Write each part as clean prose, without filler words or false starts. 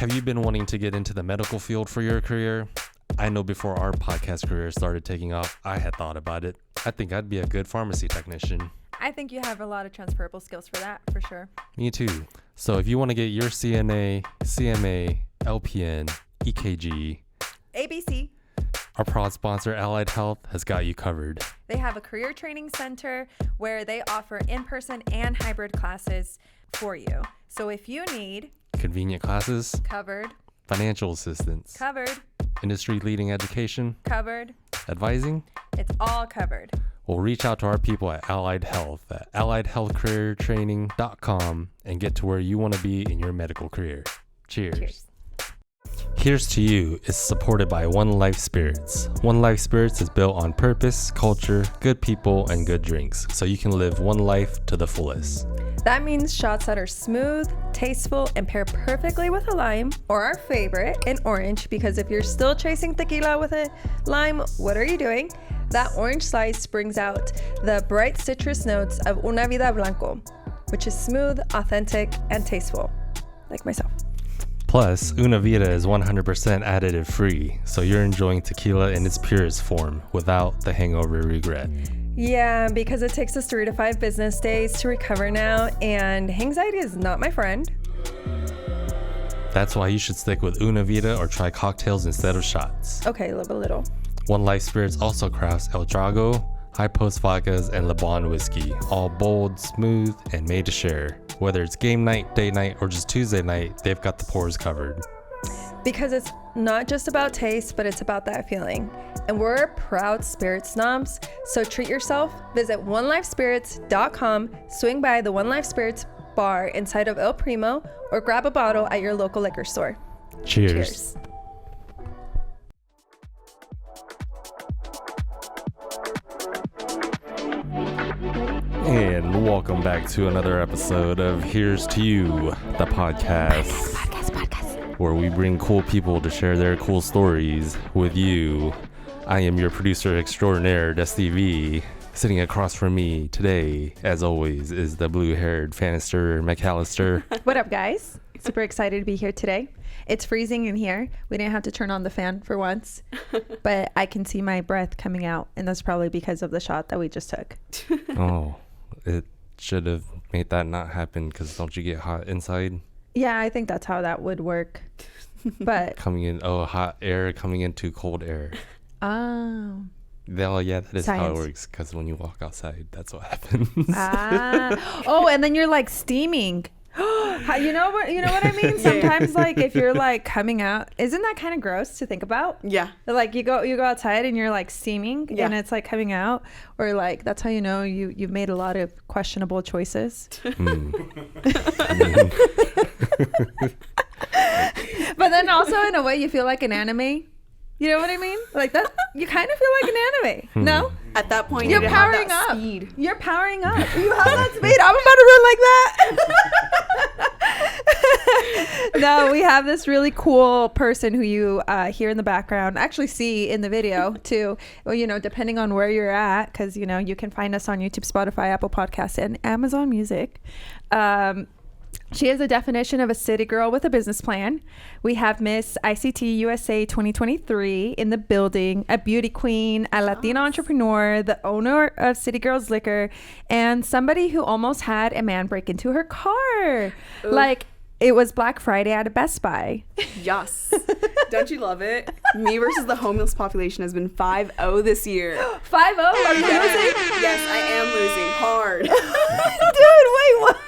Have you been wanting to get into the medical field for your career? I know before our podcast career started taking off, I had thought about it. I think I'd be a good pharmacy technician. I think you have a lot of transferable skills for that, for sure. Me too. So if you want to get your CNA, CMA, LPN, EKG, ABC. Our proud sponsor, Allied Health, has got you covered. They have a career training center where they offer in-person and hybrid classes for you. So if you need convenient classes, covered. Financial assistance, covered. Industry-leading education, covered. Advising, it's all covered. Well, reach out to our people at Allied Health at alliedhealthcareertraining.com and get to where you want to be in your medical career. Cheers. Here's to You is supported by One Life Spirits. One Life Spirits is built on purpose, culture, good people, and good drinks, so you can live one life to the fullest. That means shots that are smooth, tasteful, and pair perfectly with a lime, or our favorite, an orange, because if you're still chasing tequila with a lime, what are you doing? That orange slice brings out the bright citrus notes of Una Vida Blanco, which is smooth, authentic, and tasteful, like myself. Plus, Una Vida is 100% additive free, so you're enjoying tequila in its purest form without the hangover regret. Yeah, because it takes us 3 to 5 business days to recover now, and anxiety is not my friend. That's why you should stick with Una Vida or try cocktails instead of shots. Okay, a little. One Life Spirits also crafts El Trago, High Post Vodkas, and Le Bon Whiskey, all bold, smooth, and made to share. Whether it's game night, date night, or just Tuesday night, they've got the pours covered. Because it's not just about taste, but it's about that feeling. And we're proud spirit snobs, so treat yourself. Visit onelifespirits.com, swing by the One Life Spirits bar inside of El Primo, or grab a bottle at your local liquor store. Cheers. And welcome back to another episode of Here's to You, the podcast. Where we bring cool people to share their cool stories with you. I am your producer extraordinaire, Dusty V. Sitting across from me today, as always, is the blue-haired Fanister McAllister. What up, guys? Super excited to be here today. It's freezing in here. We didn't have to turn on the fan for once, but I can see my breath coming out, and that's probably because of the shot that we just took. Oh, it should have made that not happen, because don't you get hot inside? Yeah, I think that's how that would work. But hot air coming into cold air. Oh. Yeah, that is Science. how it works, because when you walk outside, that's what happens. Oh, and then you're like steaming. You know what I mean? Sometimes like if you're like coming out, isn't that kind of gross to think about? Yeah. Like you go outside and you're like steaming, and it's like coming out, or like that's how you know you've made a lot of questionable choices. But then also in a way you feel like an anime. You know what I mean? Like that, you kind of feel like an anime. No? At that point, You're powering have that up. Speed. You're powering up. You have that speed. I'm about to run like that. No, we have this really cool person who you hear in the background, actually see in the video too. Well, depending on where you're at, because, you can find us on YouTube, Spotify, Apple Podcasts, and Amazon Music. She is a definition of a city girl with a business plan. We have Miss ICT USA 2023 in the building, a beauty queen, a Latina entrepreneur, the owner of City Girls Liquor, and somebody who almost had a man break into her car. Oof. Like it was Black Friday at a Best Buy. Yes. Don't you love it? Me versus the homeless population has been 5-0 this year. 5-0? Are you losing? Yes, I am losing hard. Dude, wait, what?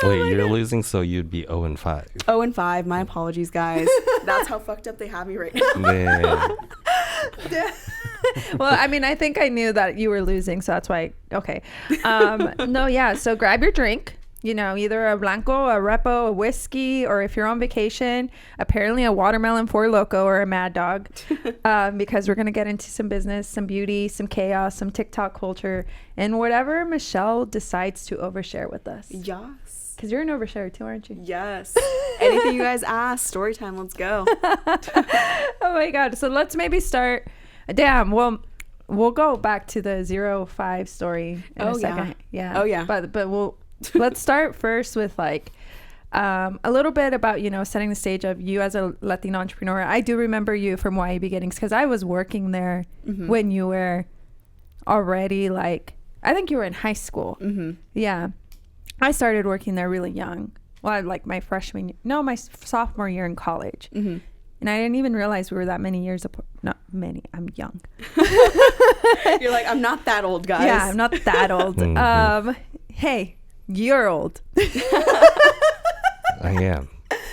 Wait, you're losing, so you'd be 0-5. 0-5. My apologies, guys. That's how fucked up they have me right now. Man. Well, I mean, I think I knew that you were losing, so that's why. Okay. No, yeah. So grab your drink. Either a Blanco, a Repo, a whiskey, or if you're on vacation, apparently a Watermelon Four Loko or a Mad Dog, because we're going to get into some business, some beauty, some chaos, some TikTok culture, and whatever Michelle decides to overshare with us. Yes. Because you're an oversharer too, aren't you? Yes. Anything you guys ask, story time, let's go. Oh my God. So let's maybe start. Damn. Well, we'll go back to the 0-5 story in a second. Yeah. Oh yeah. But let's start first with like a little bit about, setting the stage of you as a Latino entrepreneur. I do remember you from YA Beginnings because I was working there when you were already I think you were in high school. Yeah. I started working there really young. Well, my my sophomore year in college. And I didn't even realize we were that many years apart. Not many. I'm young. You're like, I'm not that old, guys. Yeah, I'm not that old. Hey, you're old. I am.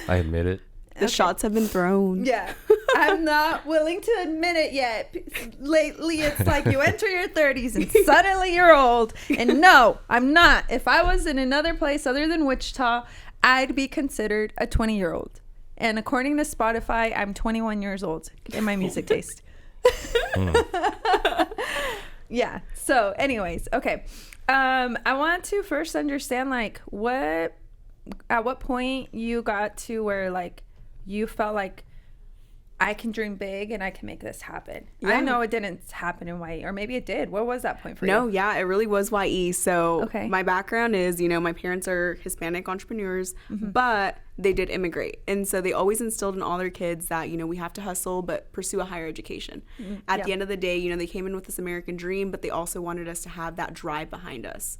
I admit it. The shots have been thrown. Yeah. I'm not willing to admit it yet. Lately, it's like you enter your 30s and suddenly you're old. And no, I'm not. If I was in another place other than Wichita, I'd be considered a 20-year-old. And according to Spotify, I'm 21 years old in my music taste. Yeah. So anyways, okay. I want to first understand at what point you got to where you felt like I can dream big and I can make this happen. Yeah. I know it didn't happen in YE, or maybe it did. What was that point for you? No, yeah, it really was YE. So my background is, my parents are Hispanic entrepreneurs, but they did immigrate. And so they always instilled in all their kids that, we have to hustle, but pursue a higher education. At the end of the day, they came in with this American dream, but they also wanted us to have that drive behind us.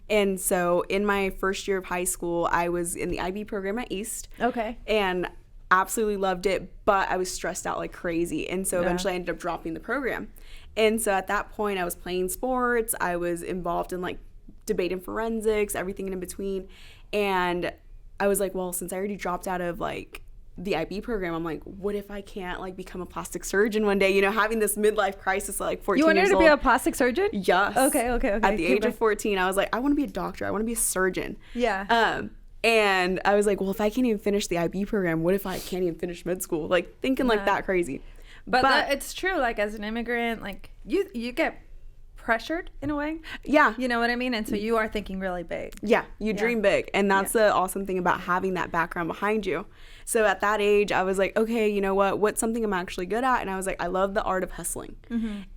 And so in my first year of high school, I was in the IB program at East. Okay. And absolutely loved it, but I was stressed out like crazy. And so eventually I ended up dropping the program. And so at that point, I was playing sports. I was involved in debate and forensics, everything in between. And I was like, well, since I already dropped out of the IB program, I'm like, what if I can't become a plastic surgeon one day? Having this midlife crisis at 14 years old. You wanted to be a plastic surgeon? Yes. Okay. At the age of 14, I was like, I want to be a doctor. I want to be a surgeon. Yeah. And I was like, well, if I can't even finish the IB program, what if I can't even finish med school? Thinking that crazy. But it's true. As an immigrant, you get pressured in a way. Yeah. You know what I mean? And so you are thinking really big. Yeah. You dream big. And that's the awesome thing about having that background behind you. So at that age, I was like, okay, you know what? What's something I'm actually good at? And I was like, I love the art of hustling.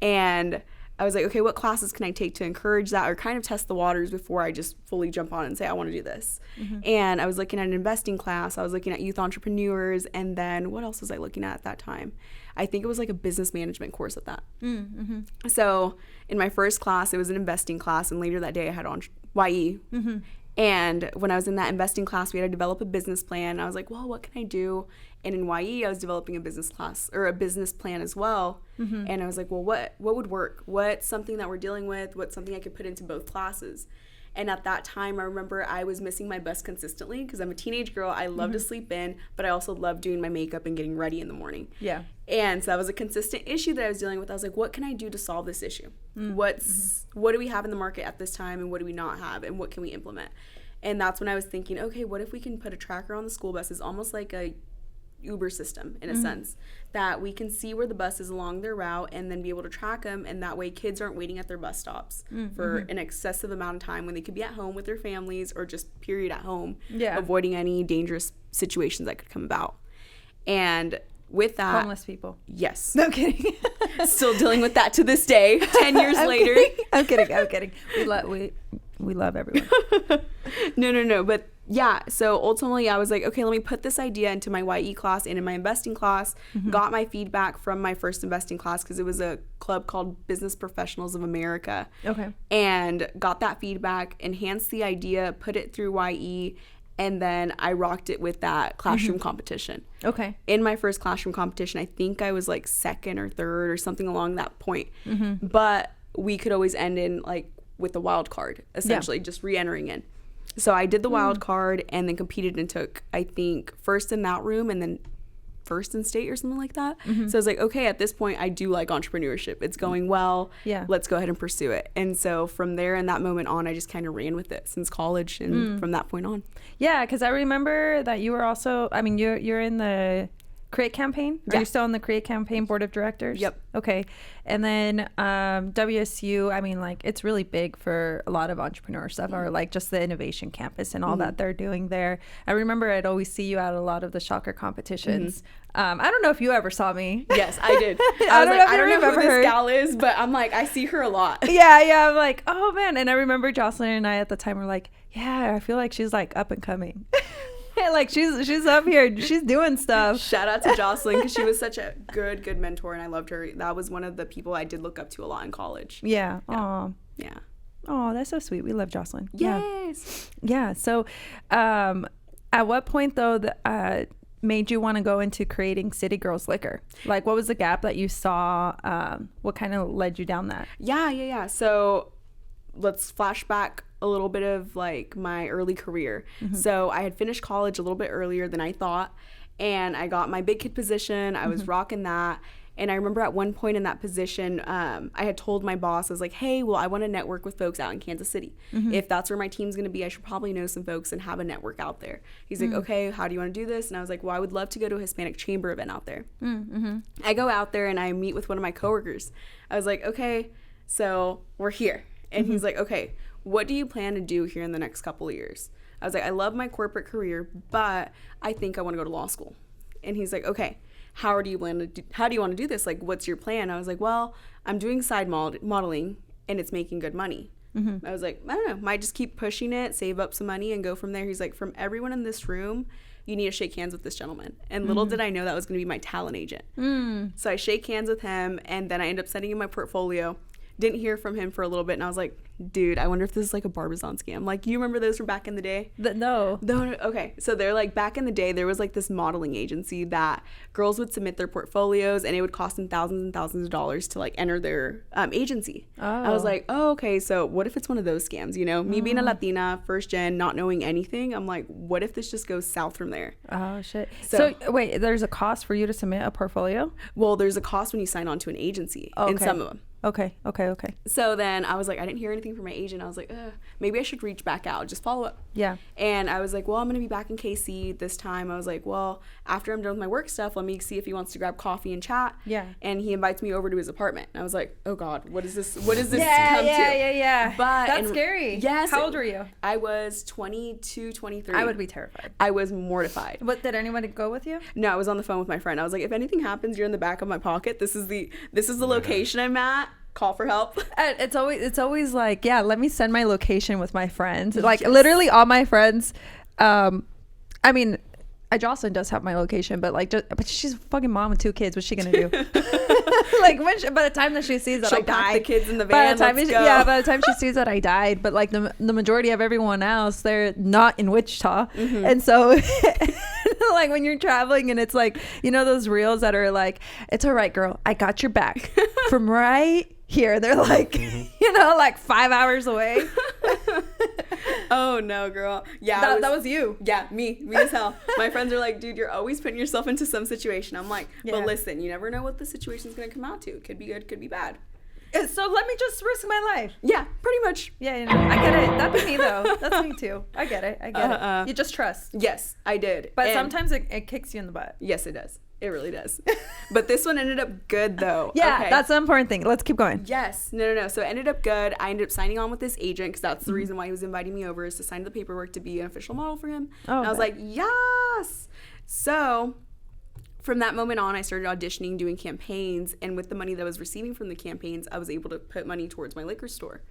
And I was like, okay, what classes can I take to encourage that or kind of test the waters before I just fully jump on and say, I want to do this. And I was looking at an investing class. I was looking at youth entrepreneurs. And then what else was I looking at that time? I think it was a business management course at that. So in my first class, it was an investing class. And later that day I had on YE. And when I was in that investing class, we had to develop a business plan. I was like, well, what can I do? And in YE, I was developing a business class or a business plan as well. And I was like, well, what would work? What's something that we're dealing with? What's something I could put into both classes? And at that time, I remember I was missing my bus consistently because I'm a teenage girl. I love to sleep in, but I also love doing my makeup and getting ready in the morning. Yeah. And so that was a consistent issue that I was dealing with. I was like, what can I do to solve this issue? What do we have in the market at this time and what do we not have and what can we implement? And that's when I was thinking, okay, what if we can put a tracker on the school buses, almost like a Uber system in a sense, that we can see where the bus is along their route and then be able to track them, and that way kids aren't waiting at their bus stops for an excessive amount of time when they could be at home with their families or just period at home, avoiding any dangerous situations that could come about. And with that, homeless people. Yes. No kidding. Still dealing with that to this day, 10 years later. I'm kidding. We love everyone. No. But yeah, so ultimately I was like, okay, let me put this idea into my YE class and in my investing class, got my feedback from my first investing class because it was a club called Business Professionals of America. Okay. And got that feedback, enhanced the idea, put it through YE, and then I rocked it with that classroom competition. Okay. In my first classroom competition, I think I was second or third or something along that point. But we could always end in with the wild card, essentially, just re-entering in. So I did the wild card and then competed and took, I think, first in that room and then first in state or something like that. So I was like, okay, at this point, I do like entrepreneurship. It's going well. Yeah. Let's go ahead and pursue it. And so from there and that moment on, I just kind of ran with it since college and from that point on. Yeah, because I remember that you were also, you're in the Create Campaign? Are you still on the Create Campaign board of directors? Yep. Okay. And then WSU, it's really big for a lot of entrepreneur stuff, or just the innovation campus and all that they're doing there. I remember I'd always see you at a lot of the shocker competitions. I don't know if you ever saw me. Yes, I did. I don't know who this gal is, but I'm I see her a lot. Yeah. I'm like, oh man. And I remember Jocelyn and I at the time were like, yeah, I feel like she's up and coming. Like she's up here, she's doing stuff. Shout out to Jocelyn, because she was such a good mentor, and I loved her. That was one of the people I did look up to a lot in college. Yeah. Yeah. Oh, that's so sweet. We love Jocelyn. Yes. Yeah. So, at what point though made you want to go into creating City Girls Liquor? Like, what was the gap that you saw? What kind of led you down that? Yeah. So let's flash back a little bit of like my early career. So I had finished college a little bit earlier than I thought, and I got my big kid position. I was rocking that. And I remember at one point in that position, I had told my boss, I was like, hey, well, I want to network with folks out in Kansas City. If that's where my team's going to be, I should probably know some folks and have a network out there. He's like, okay, how do you want to do this? And I was like, well, I would love to go to a Hispanic Chamber event out there. I go out there and I meet with one of my coworkers. I was like, okay, so we're here. And he's like, okay, what do you plan to do here in the next couple of years? I was like, I love my corporate career, but I think I want to go to law school. And he's like, okay, how do you want to do this? Like, what's your plan? I was like, well, I'm doing side modeling and it's making good money. I was like, I don't know, might just keep pushing it, save up some money and go from there. He's like, from everyone in this room, you need to shake hands with this gentleman. And little did I know that was going to be my talent agent. So I shake hands with him, and then I end up sending him my portfolio. Didn't hear from him for a little bit, and I was like, dude, I wonder if this is like a Barbizon scam. Like, you remember those from back in the day? No. Okay, so they're like, back in the day, there was like this modeling agency that girls would submit their portfolios, and it would cost them thousands and thousands of dollars to like enter their agency. I was like, oh, okay, so what if it's one of those scams? You know, me being a Latina, first gen, not knowing anything, I'm like, what if this just goes south from there? Oh, shit. So wait, there's a cost for you to submit a portfolio? Well, there's a cost when you sign on to an agency, in some of them. Okay. So then I was like, I didn't hear anything from my agent. I was like, maybe I should reach back out, just follow up. Yeah. And I was like, well, I'm going to be back in KC this time. I was like, well, after I'm done with my work stuff, let me see if he wants to grab coffee and chat. Yeah. And he invites me over to his apartment. And I was like, oh God, what is this? What does this come to? Yeah. But that's scary. Yes. How old were you? I was 22, 23. I would be terrified. I was mortified. What, did anyone go with you? No, I was on the phone with my friend. I was like, if anything happens, you're in the back of my pocket. This is the location I'm at. Call for help. It's always like, yeah, let me send my location with my friends. Like, literally all my friends, I mean, Jocelyn does have my location, but like, but she's a fucking mom with 2 kids. What's she gonna do? Like, by the time that she sees that I died, the kids in the van. By the time she sees that I died, but like the majority of everyone else, they're not in Wichita, and so like when you're traveling and it's like, you know, those reels that are like, it's all right, girl, I got your back from right here. They're like, you know, like 5 hours away. Oh no, girl. Yeah, that was you. Yeah, me as hell. My friends are like, dude, you're always putting yourself into some situation. I'm like, but listen, you never know what the situation's gonna come out to. It could be good, could be bad. So let me just risk my life. Yeah, pretty much. Yeah, you know, I get it. That'd be me though. That's me too. I get it. You just trust. Yes, I did. But sometimes it kicks you in the butt. Yes, it does. It really does. But this one ended up good though. Yeah, okay. That's the important thing. Let's keep going. Yes. No. So it ended up good. I ended up signing on with this agent because that's the reason why he was inviting me over, is to sign the paperwork to be an official model for him. And I was like, yes. So from that moment on, I started auditioning, doing campaigns, and with the money that I was receiving from the campaigns, I was able to put money towards my liquor store.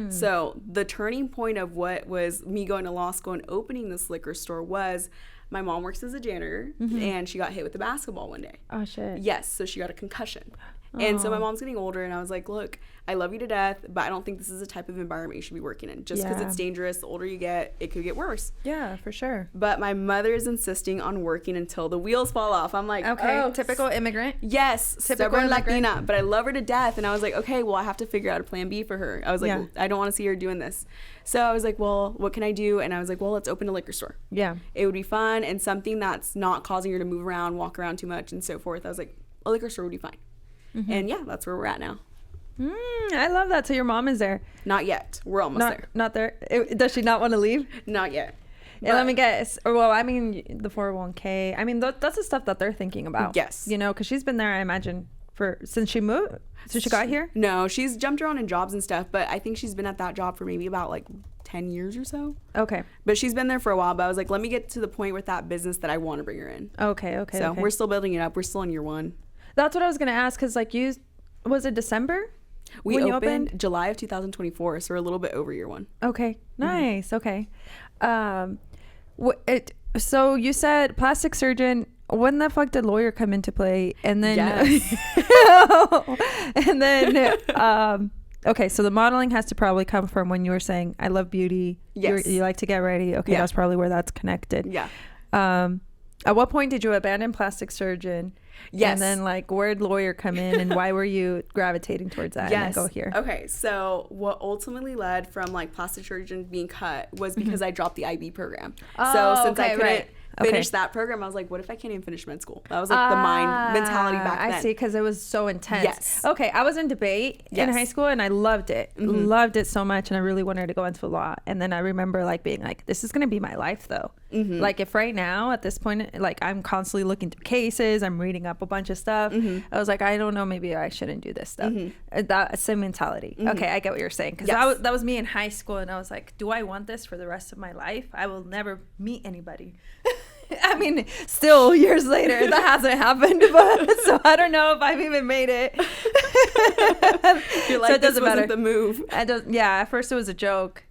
So the turning point of what was me going to law school and opening this liquor store was, my mom works as a janitor, and she got hit with a basketball one day. Oh, shit. Yes, so she got a concussion. And so my mom's getting older, and I was like, look, I love you to death, but I don't think this is the type of environment you should be working in. Just because it's dangerous, the older you get, it could get worse. Yeah, for sure. But my mother is insisting on working until the wheels fall off. I'm like, okay, typical immigrant. Yes, typical stubborn Latina, but I love her to death. And I was like, okay, well, I have to figure out a plan B for her. I was like, I don't want to see her doing this. So I was like, well, what can I do? And I was like, well, let's open a liquor store. Yeah. It would be fun and something that's not causing her to move around, walk around too much, and so forth. I was like, a liquor store would be fine. And yeah, that's where we're at now. I love that. So your mom is there? Not yet. We're almost there. Not there? Does she not want to leave? Not yet. And let me guess. Well, I mean, the 401k. I mean, that's the stuff that they're thinking about. Yes. You know, because she's been there, I imagine, since she moved. Since she got here? No, she's jumped around in jobs and stuff, but I think she's been at that job for maybe about like 10 years or so. Okay. But she's been there for a while, but I was like, let me get to the point with that business that I want to bring her in. Okay. So we're still building it up. We're still in year 1. That's what I was going to ask, because like was it December? We opened July of 2024, so we're a little bit over year 1. Okay. Nice. Okay. So you said plastic surgeon. When the fuck did lawyer come into play? And then, and then, okay, so the modeling has to probably come from when you were saying, I love beauty. Yes. You like to get ready. Okay, that's probably where that's connected. Yeah. At what point did you abandon plastic surgeon? Yes. And then, like, where'd lawyer come in, and why were you gravitating towards that? Yes. And then go here. Okay, so what ultimately led from like plastic surgeon being cut was because I dropped the IB program. So since I couldn't finish that program, I was like, what if I can't even finish med school? That was like the mind mentality back then. I see, because it was so intense. Yes. Okay, I was in debate in high school, and I loved it. Loved it so much, and I really wanted to go into law. And then I remember like being like, this is going to be my life though. Like if right now at this point, like I'm constantly looking through cases, I'm reading up a bunch of stuff. I was like, I don't know, maybe I shouldn't do this stuff. That's the mentality. Okay, I get what you're saying, because that was me in high school, and I was like, do I want this for the rest of my life? I will never meet anybody. I mean, still years later, that hasn't happened, but so I don't know if I've even made it. You're like, so it doesn't this matter. wasn't the move. Yeah, at first it was a joke.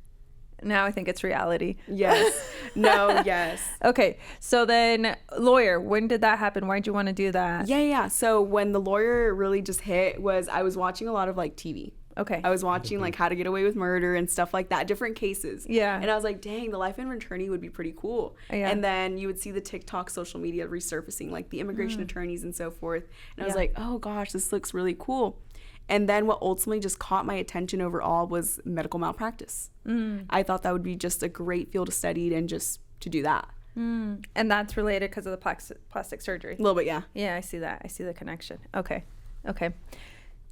Now I think it's reality. Yes. No, yes. Okay, so then lawyer, when did that happen? Why'd you want to do that? Yeah. So when the lawyer really just hit was I was watching a lot of like TV. Okay. I was watching like How to Get Away with Murder and stuff like that, different cases. Yeah. And I was like, dang, the life of an attorney would be pretty cool. Yeah. And then you would see the TikTok social media resurfacing, like the immigration attorneys and so forth. And I was like, oh gosh, this looks really cool. And then what ultimately just caught my attention overall was medical malpractice. I thought that would be just a great field to study and just to do that. And that's related because of the plastic surgery. A little bit, yeah. Yeah, I see that. I see the connection. Okay.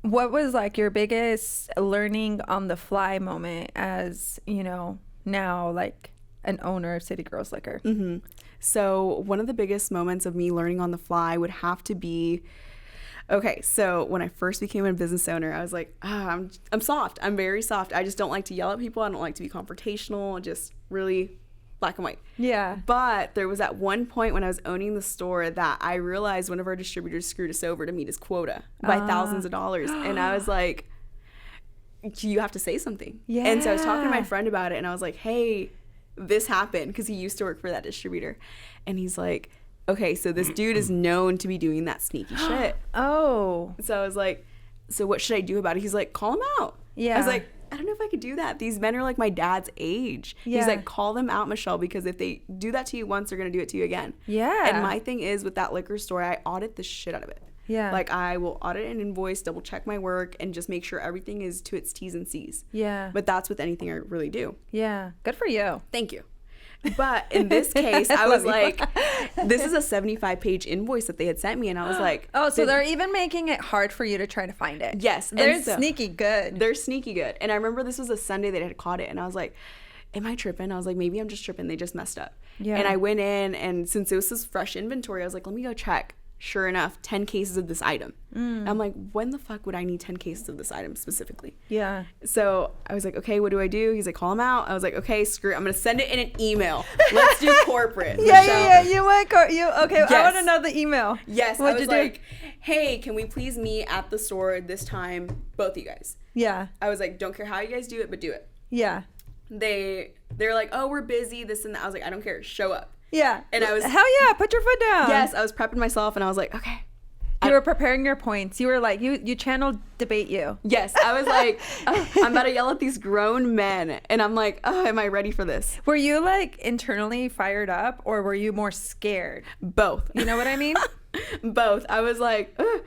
What was like your biggest learning on the fly moment as, you know, now like an owner of City Girls Liquor? So one of the biggest moments of me learning on the fly would have to be, okay, so when I first became a business owner, I was like, I'm soft. I'm very soft. I just don't like to yell at people. I don't like to be confrontational. Just really black and white. Yeah. But there was at one point when I was owning the store that I realized one of our distributors screwed us over to meet his quota by thousands of dollars. And I was like, you have to say something. Yeah. And so I was talking to my friend about it, and I was like, hey, this happened, because he used to work for that distributor. And he's like, okay, so this dude is known to be doing that sneaky shit. Oh. So I was like, so what should I do about it? He's like, call him out. Yeah. I was like, I don't know if I could do that. These men are like my dad's age. Yeah. He's like, call them out, Michelle, because if they do that to you once, they're going to do it to you again. Yeah. And my thing is with that liquor store, I audit the shit out of it. Yeah. Like I will audit an invoice, double check my work, and just make sure everything is to its T's and C's. Yeah. But that's with anything I really do. Yeah. Good for you. Thank you. But in this case, I was like, this is a 75-page invoice that they had sent me. And I was like, oh, so they're even making it hard for you to try to find it. Yes. They're sneaky good. They're sneaky good. And I remember this was a Sunday that I had caught it. And I was like, am I tripping? I was like, maybe I'm just tripping. They just messed up. Yeah. And I went in, and since it was this fresh inventory, I was like, let me go check. Sure enough, 10 cases of this item. And I'm like, when the fuck would I need 10 cases of this item specifically? Yeah. So I was like, okay, what do I do? He's like, call him out. I was like, okay, screw it. I'm going to send it in an email. Let's do corporate. Yeah. You went, okay. Yes. I want to know the email. Yes. What'd I was you do? like, hey, can we please meet at the store this time? Both of you guys. Yeah. I was like, don't care how you guys do it, but do it. Yeah. They're like, oh, we're busy, this and that. I was like, I don't care. Show up. Yeah. And I was, hell yeah, put your foot down. yes, I was prepping myself, and I was like, okay. You were preparing your points. You were like, you channeled debate you. Yes, I was like, oh, I'm about to yell at these grown men, and I'm like, oh, am I ready for this? Were you like internally fired up, or were you more scared? Both. You know what I mean? Both. I was like, ugh.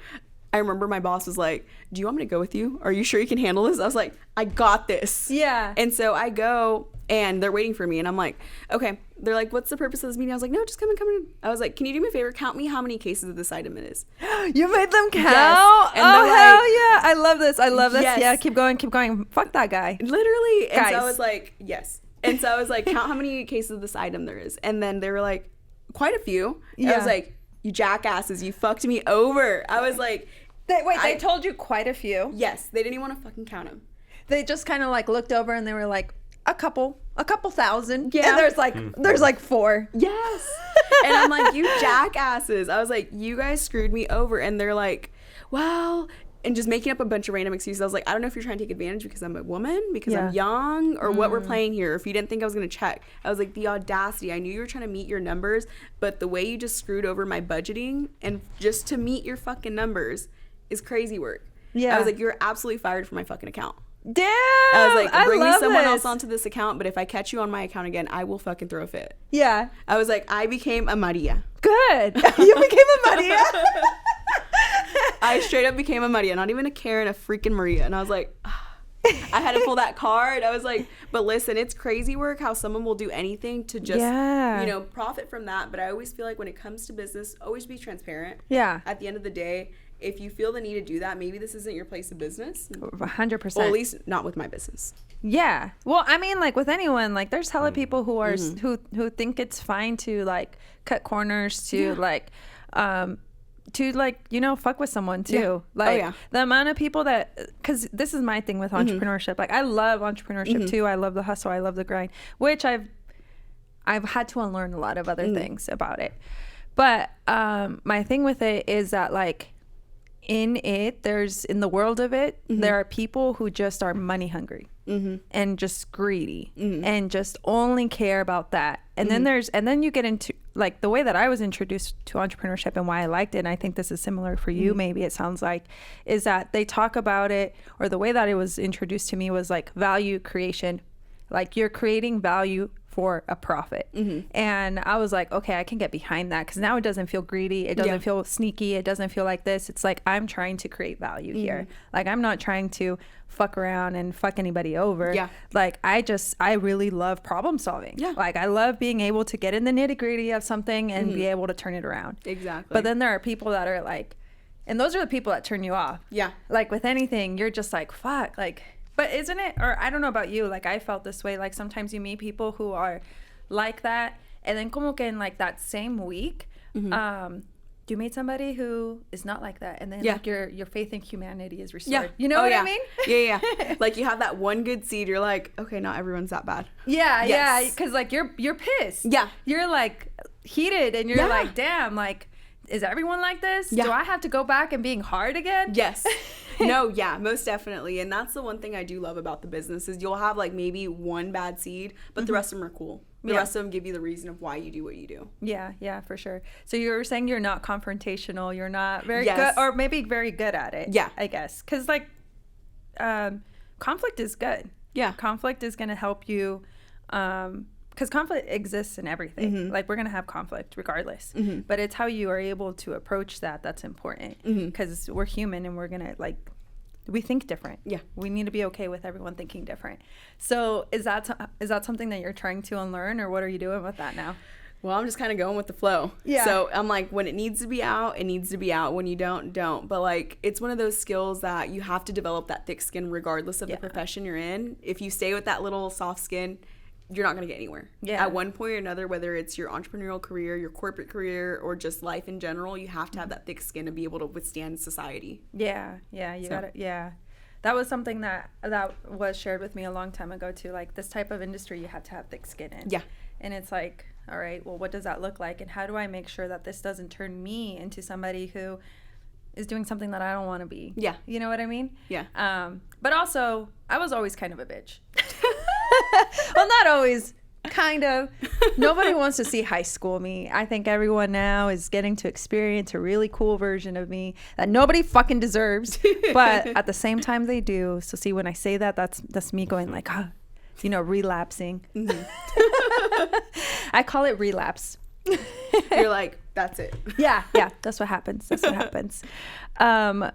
I remember my boss was like, do you want me to go with you? Are you sure you can handle this? I was like, I got this. Yeah. And so I go, and they're waiting for me, and I'm like, okay. They're like, what's the purpose of this meeting? I was like, no, just come in. I was like, can you do me a favor? Count me how many cases of this item it is. You made them count? Yes. And oh, they're hell like, yeah. I love this. Yes. Yeah, keep going. Fuck that guy. Literally. And Guys. so I was like, yes. And so I was like, count how many cases of this item there is. And then they were like, quite a few. And I was like, you jackasses, you fucked me over. I was like, they told you quite a few. yes, they didn't even want to fucking count them. They just kind of like looked over and they were like, a couple thousand. Yeah. And there's like 4. Yes. And I'm like, you jackasses. I was like, you guys screwed me over. And they're like, well, and just making up a bunch of random excuses. I was like, I don't know if you're trying to take advantage because I'm a woman, because Yeah. I'm young, or what we're playing here. If you didn't think I was going to check. I was like, the audacity. I knew you were trying to meet your numbers, but the way you just screwed over my budgeting and just to meet your fucking numbers is crazy work. Yeah. I was like, you're absolutely fired from my fucking account. Damn. I was like, bring me someone else this. onto this account, but if I catch you on my account again, I will fucking throw a fit. Yeah. I was like, I became a Maria. Good. You became a Maria. I straight up became a Maria, not even a Karen, a freaking Maria. And I was like, I had to pull that card. I was like, but listen, it's crazy work how someone will do anything to just, Yeah. you know, profit from that. But I always feel like when it comes to business, always be transparent. Yeah. At the end of the day, if you feel the need to do that, maybe this isn't your place of business. 100%. Well, at least not with my business. Yeah. Well, I mean, like with anyone, like there's hella people who are who think it's fine to like cut corners, to like you know, fuck with someone too. Yeah. Like the amount of people that, because this is my thing with entrepreneurship. Like I love entrepreneurship too. I love the hustle. I love the grind, which I've had to unlearn a lot of other things about it. But my thing with it is that like in the world of it, there are people who just are money hungry and just greedy and just only care about that. And then you get into like the way that I was introduced to entrepreneurship and why I liked it. And I think this is similar for you. Maybe it sounds like, is that they talk about it, or the way that it was introduced to me was like value creation. Like you're creating value for a profit. And I was like, okay, I can get behind that, because now it doesn't feel greedy. It doesn't feel sneaky. It doesn't feel like this. It's like, I'm trying to create value here. Like I'm not trying to fuck around and fuck anybody over. Like I really love problem solving. Like I love being able to get in the nitty gritty of something and be able to turn it around. Exactly. But then there are people that are like, and those are the people that turn you off. Like with anything, you're just like, fuck, like, but isn't it, or I don't know about you, like I felt this way, like sometimes you meet people who are like that, and then como que in like that same week, you meet somebody who is not like that, and then like your faith in humanity is restored. You know what I mean? Yeah. Like you have that one good seed, you're like, okay, not everyone's that bad. Yeah, because like you're pissed. You're like heated, and you're like, damn, like, is everyone like this? Do I have to go back and being hard again? No, most definitely. And that's the one thing I do love about the business is you'll have like maybe one bad seed, but the rest of them are cool. The rest of them give you the reason of why you do what you do. Yeah, for sure. So you're saying you're not confrontational, you're not very good, or maybe very good at it. I guess. Because like conflict is good. Conflict is going to help you, because conflict exists in everything. Like we're going to have conflict regardless, but it's how you are able to approach that that's important, because we're human and we're going to like, we think different. We need to be okay with everyone thinking different. So is that something that you're trying to unlearn, or what are you doing with that now? Well, I'm just kind of going with the flow. So I'm like, when it needs to be out, it needs to be out. When you don't. But like, it's one of those skills that you have to develop that thick skin regardless of the profession you're in. If you stay with that little soft skin, you're not going to get anywhere. At one point or another, whether it's your entrepreneurial career, your corporate career, or just life in general, you have to have that thick skin to be able to withstand society. That was something that was shared with me a long time ago too. Like, this type of industry, you have to have thick skin in. And it's like, all right, well, what does that look like? And how do I make sure that this doesn't turn me into somebody who is doing something that I don't want to be? You know what I mean? But also, I was always kind of a bitch. Well, not always, kind of. Nobody wants to see high school me. I think everyone now is getting to experience a really cool version of me that nobody fucking deserves, but at the same time they do. So see, when I say that, that's me going like, relapsing. I call it relapse. You're like, that's it. Yeah, that's what happens.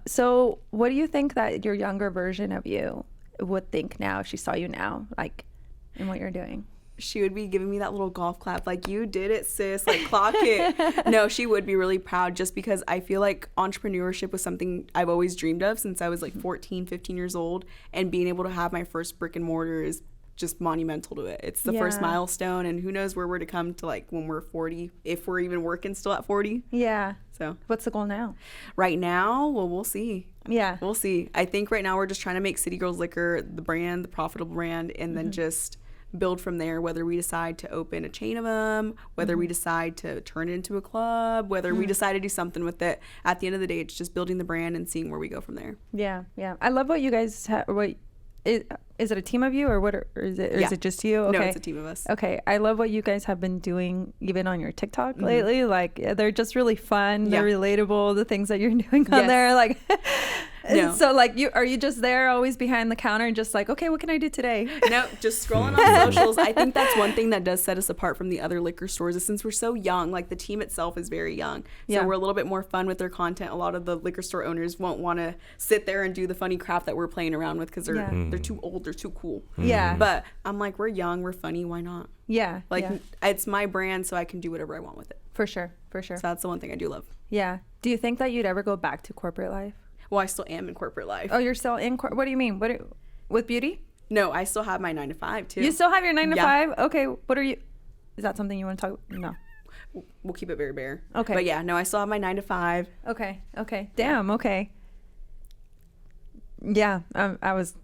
So what do you think that your younger version of you would think now if she saw you now, like, in what you're doing? She would be giving me that little golf clap, like, you did it, sis, like, clock it. No, she would be really proud, just because I feel like entrepreneurship was something I've always dreamed of since I was like 14, 15 years old, and being able to have my first brick and mortar is just monumental to it. It's the first milestone, and who knows where we're to come to, like, when we're 40, if we're even working still at 40. So what's the goal now? Right now, well, we'll see. We'll see. I think right now we're just trying to make City Girls Liquor the brand, the profitable brand, and then just build from there, whether we decide to open a chain of them, whether we decide to turn it into a club, whether we decide to do something with it. At the end of the day, it's just building the brand and seeing where we go from there. Yeah. I love what you guys have. Is it a team of you or what? Or is it just you? Okay. No, it's a team of us. Okay. I love what you guys have been doing even on your TikTok lately. Like, they're just really fun. They're relatable. The things that you're doing on there. Like, so like, are you just there always behind the counter and just like, okay, what can I do today? No, just scrolling on socials. I think that's one thing that does set us apart from the other liquor stores is since we're so young, like the team itself is very young. So we're a little bit more fun with their content. A lot of the liquor store owners won't want to sit there and do the funny crap that we're playing around with because they're too old. They're too cool. Yeah. But I'm like, we're young, we're funny, why not? Yeah. Like, it's my brand, so I can do whatever I want with it. For sure. So that's the one thing I do love. Yeah. Do you think that you'd ever go back to corporate life? Well, I still am in corporate life. Oh, you're still in what do you mean? With beauty? No, I still have my 9 to 5 too. You still have your 9 to 5? Okay. What are you? Is that something you want to talk? No. We'll keep it very bare. Okay. But yeah, no, I still have my 9 to 5. Okay. Damn. Okay. Yeah. I was.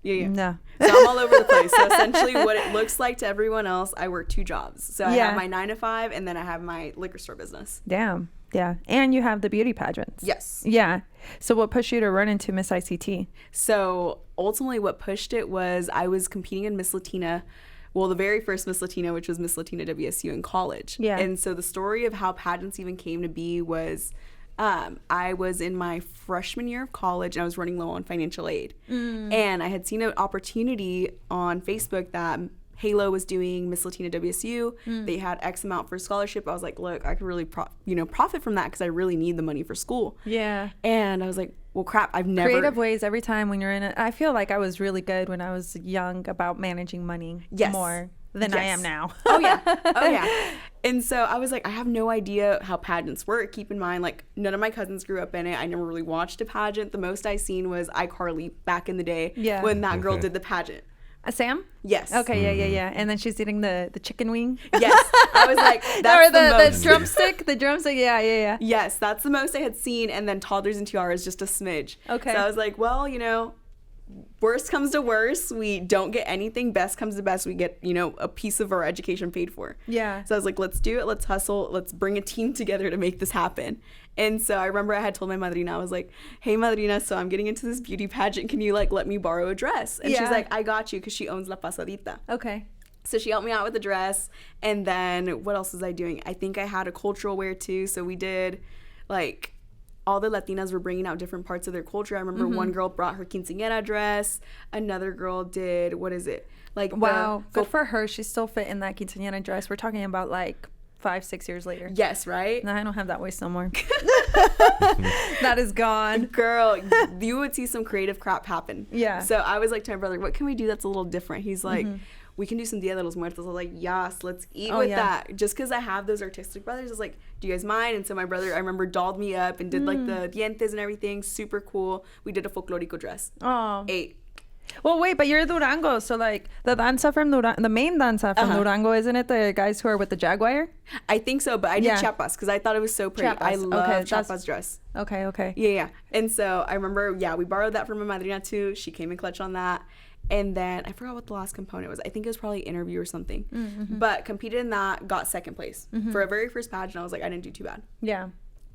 Yeah. No. So I'm all over the place. So essentially what it looks like to everyone else, I work 2 jobs. So I have my 9 to 5 and then I have my liquor store business. Damn. Yeah. And you have the beauty pageants. Yes. Yeah. So what pushed you to run into Miss ICT? So ultimately what pushed it was I was competing in Miss Latina. Well, the very first Miss Latina, which was Miss Latina WSU in college. Yeah. And so the story of how pageants even came to be was I was in my freshman year of college and I was running low on financial aid. And I had seen an opportunity on Facebook that Halo was doing Miss Latina WSU. They had X amount for scholarship. I was like, look, I could really profit from that because I really need the money for school. Yeah. And I was like, well, crap, I've never... Creative ways every time when you're in it. I feel like I was really good when I was young about managing money more than I am now. Oh, yeah. And so I was like, I have no idea how pageants work. Keep in mind, like, none of my cousins grew up in it. I never really watched a pageant. The most I seen was iCarly back in the day when that girl did the pageant. Sam? Yes. Okay, yeah. And then she's eating the chicken wing. Yes. I was like, that's the drumstick. The drumstick. Yeah. Yes, that's the most I had seen. And then Toddlers and Tiaras, just a smidge. Okay. So I was like, well, worst comes to worst, we don't get anything. Best comes to best, we get, a piece of our education paid for. Yeah. So I was like, let's do it. Let's hustle. Let's bring a team together to make this happen. And so I remember I had told my madrina, I was like, hey, madrina, so I'm getting into this beauty pageant. Can you, let me borrow a dress? And she's like, I got you, because she owns La Pasadita. Okay. So she helped me out with the dress. And then what else was I doing? I think I had a cultural wear, too. So we did, all the Latinas were bringing out different parts of their culture. I remember one girl brought her quinceañera dress. Another girl did, what is it? Wow. Good for her. She still fit in that quinceañera dress. We're talking about 5-6 years later. Yes, right? No, I don't have that waist no more. That is gone. Girl, you would see some creative crap happen. Yeah. So I was like to my brother, what can we do that's a little different? He's like, we can do some Dia de los Muertos. I was like, yes, let's eat with that. Just because I have those artistic brothers, I was like, do you guys mind? And so my brother, I remember, dolled me up and did the dientes and everything. Super cool. We did a folklorico dress. Oh. 8. Well, wait, but you're Durango, so the danza from Durango, the main danza from Durango, isn't it the guys who are with the jaguar? I think so, but I did Chiapas because I thought it was so pretty. Chiapas. I love Chiapas dress. Okay. Yeah. And so I remember, we borrowed that from my madrina too. She came in clutch on that. And then I forgot what the last component was. I think it was probably interview or something. But competed in that, got second place. For a very first pageant, I was like, I didn't do too bad. Yeah.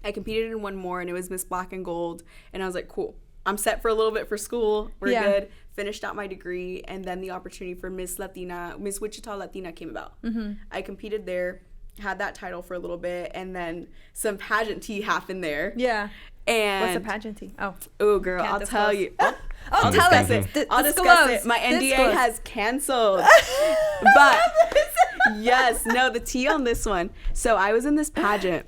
I competed in one more, and it was Miss Black and Gold. And I was like, cool. I'm set for a little bit for school. We're good. Finished out my degree. And then the opportunity for Miss Wichita Latina came about. I competed there, had that title for a little bit, and then some pageant tea happened there. Yeah. And what's a pageant tea? Oh, girl, I'll tell you. I'll discuss it. I'll discuss it. My NDA has canceled. But yes, no, the tea on this one. So I was in this pageant.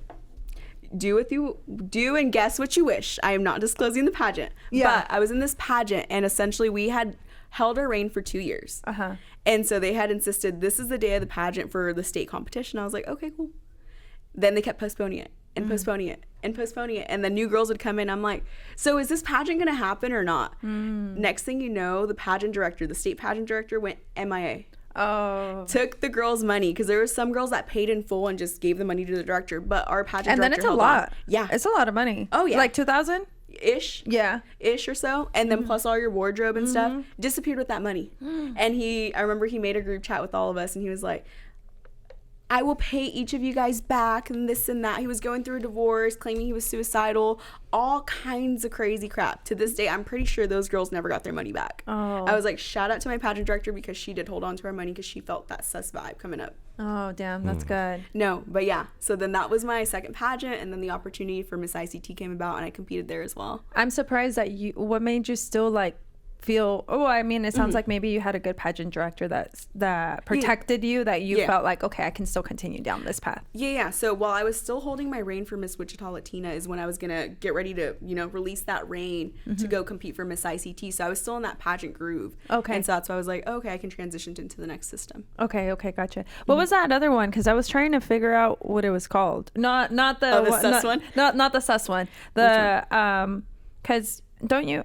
Do and guess what you wish. I am not disclosing the pageant. Yeah. But I was in this pageant, and essentially we had held our reign for 2 years. And so they had insisted, this is the day of the pageant for the state competition. I was like, okay, cool. Then they kept postponing it and postponing it and postponing it. And the new girls would come in. I'm like, so is this pageant going to happen or not? Next thing you know, the state pageant director went MIA. Oh. Took the girls' money, because there were some girls that paid in full and just gave the money to the director, but our pageant director held a lot. Yeah. It's a lot of money. Oh, yeah. Like $2,000? ish or so, and then plus all your wardrobe and stuff disappeared with that money. And I remember he made a group chat with all of us, and he was like, I will pay each of you guys back and this and that. He was going through a divorce, claiming he was suicidal, all kinds of crazy crap. To this day, I'm pretty sure those girls never got their money back. I was like, shout out to my pageant director, because she did hold on to our money because she felt that sus vibe coming up. Oh, damn, that's good. No, but yeah. So then that was my second pageant, and then the opportunity for Miss ICT came about, and I competed there as well. I'm surprised that what made you still like feel, I mean, it sounds like maybe you had a good pageant director that protected you, that you felt like, okay, I can still continue down this path. Yeah. So while I was still holding my reign for Miss Wichita Latina is when I was gonna get ready to, release that reign to go compete for Miss ICT. So I was still in that pageant groove. Okay. And so that's why I was like, okay, I can transition into the next system. Okay, gotcha. What was that other one? Because I was trying to figure out what it was called. Not the sus one? Not the sus one. Because don't you?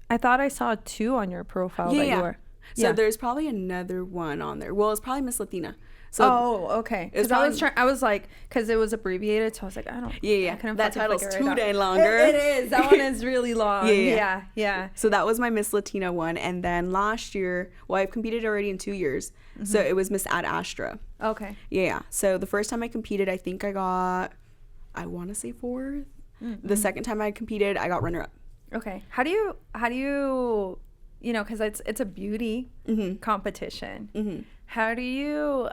I thought I saw 2 on your profile that you were. So there's probably another one on there. Well, it's probably Miss Latina. So okay. Because I was like, because it was abbreviated, so I was like, I don't. Yeah. That title's too dang longer. It is. That one is really long. Yeah. So that was my Miss Latina one, and then last year, I've competed already in 2 years. So it was Miss Ad Astra. Okay. Yeah. So the first time I competed, I think I got, I want to say 4th. The second time I competed, I got runner-up. Okay. How do you because it's a beauty competition. How do you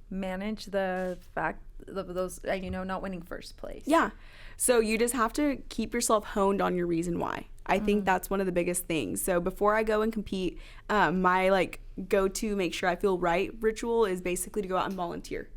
manage the fact of those, not winning first place? Yeah. So you just have to keep yourself honed on your reason why. I think that's one of the biggest things. So before I go and compete, my go-to make sure I feel right ritual is basically to go out and volunteer.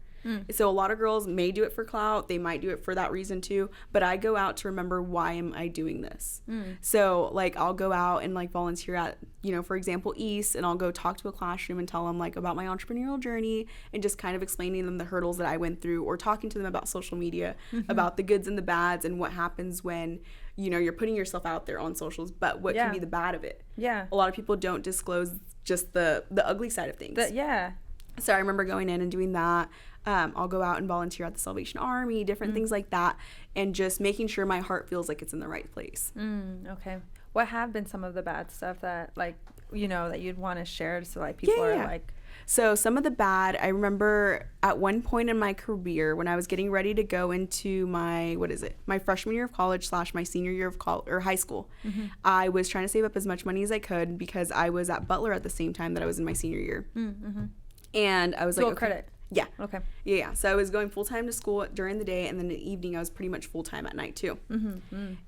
So a lot of girls may do it for clout. They might do it for that reason too. But I go out to remember, why am I doing this? So I'll go out and volunteer at, for example, East, and I'll go talk to a classroom and tell them about my entrepreneurial journey, and just kind of explaining them the hurdles that I went through, or talking to them about social media, about the goods and the bads, and what happens when, you're putting yourself out there on socials, but what can be the bad of it. Yeah. A lot of people don't disclose just the ugly side of things. So I remember going in and doing that. I'll go out and volunteer at the Salvation Army, different things like that, and just making sure my heart feels like it's in the right place. Okay. What have been some of the bad stuff that, that you'd want to share so people are like... So some of the bad, I remember at one point in my career when I was getting ready to go into my freshman year of college / my senior year of high school. I was trying to save up as much money as I could, because I was at Butler at the same time that I was in my senior year. And I was dual credit. Yeah. Okay. Yeah. So I was going full-time to school during the day, and then in the evening I was pretty much full-time at night too.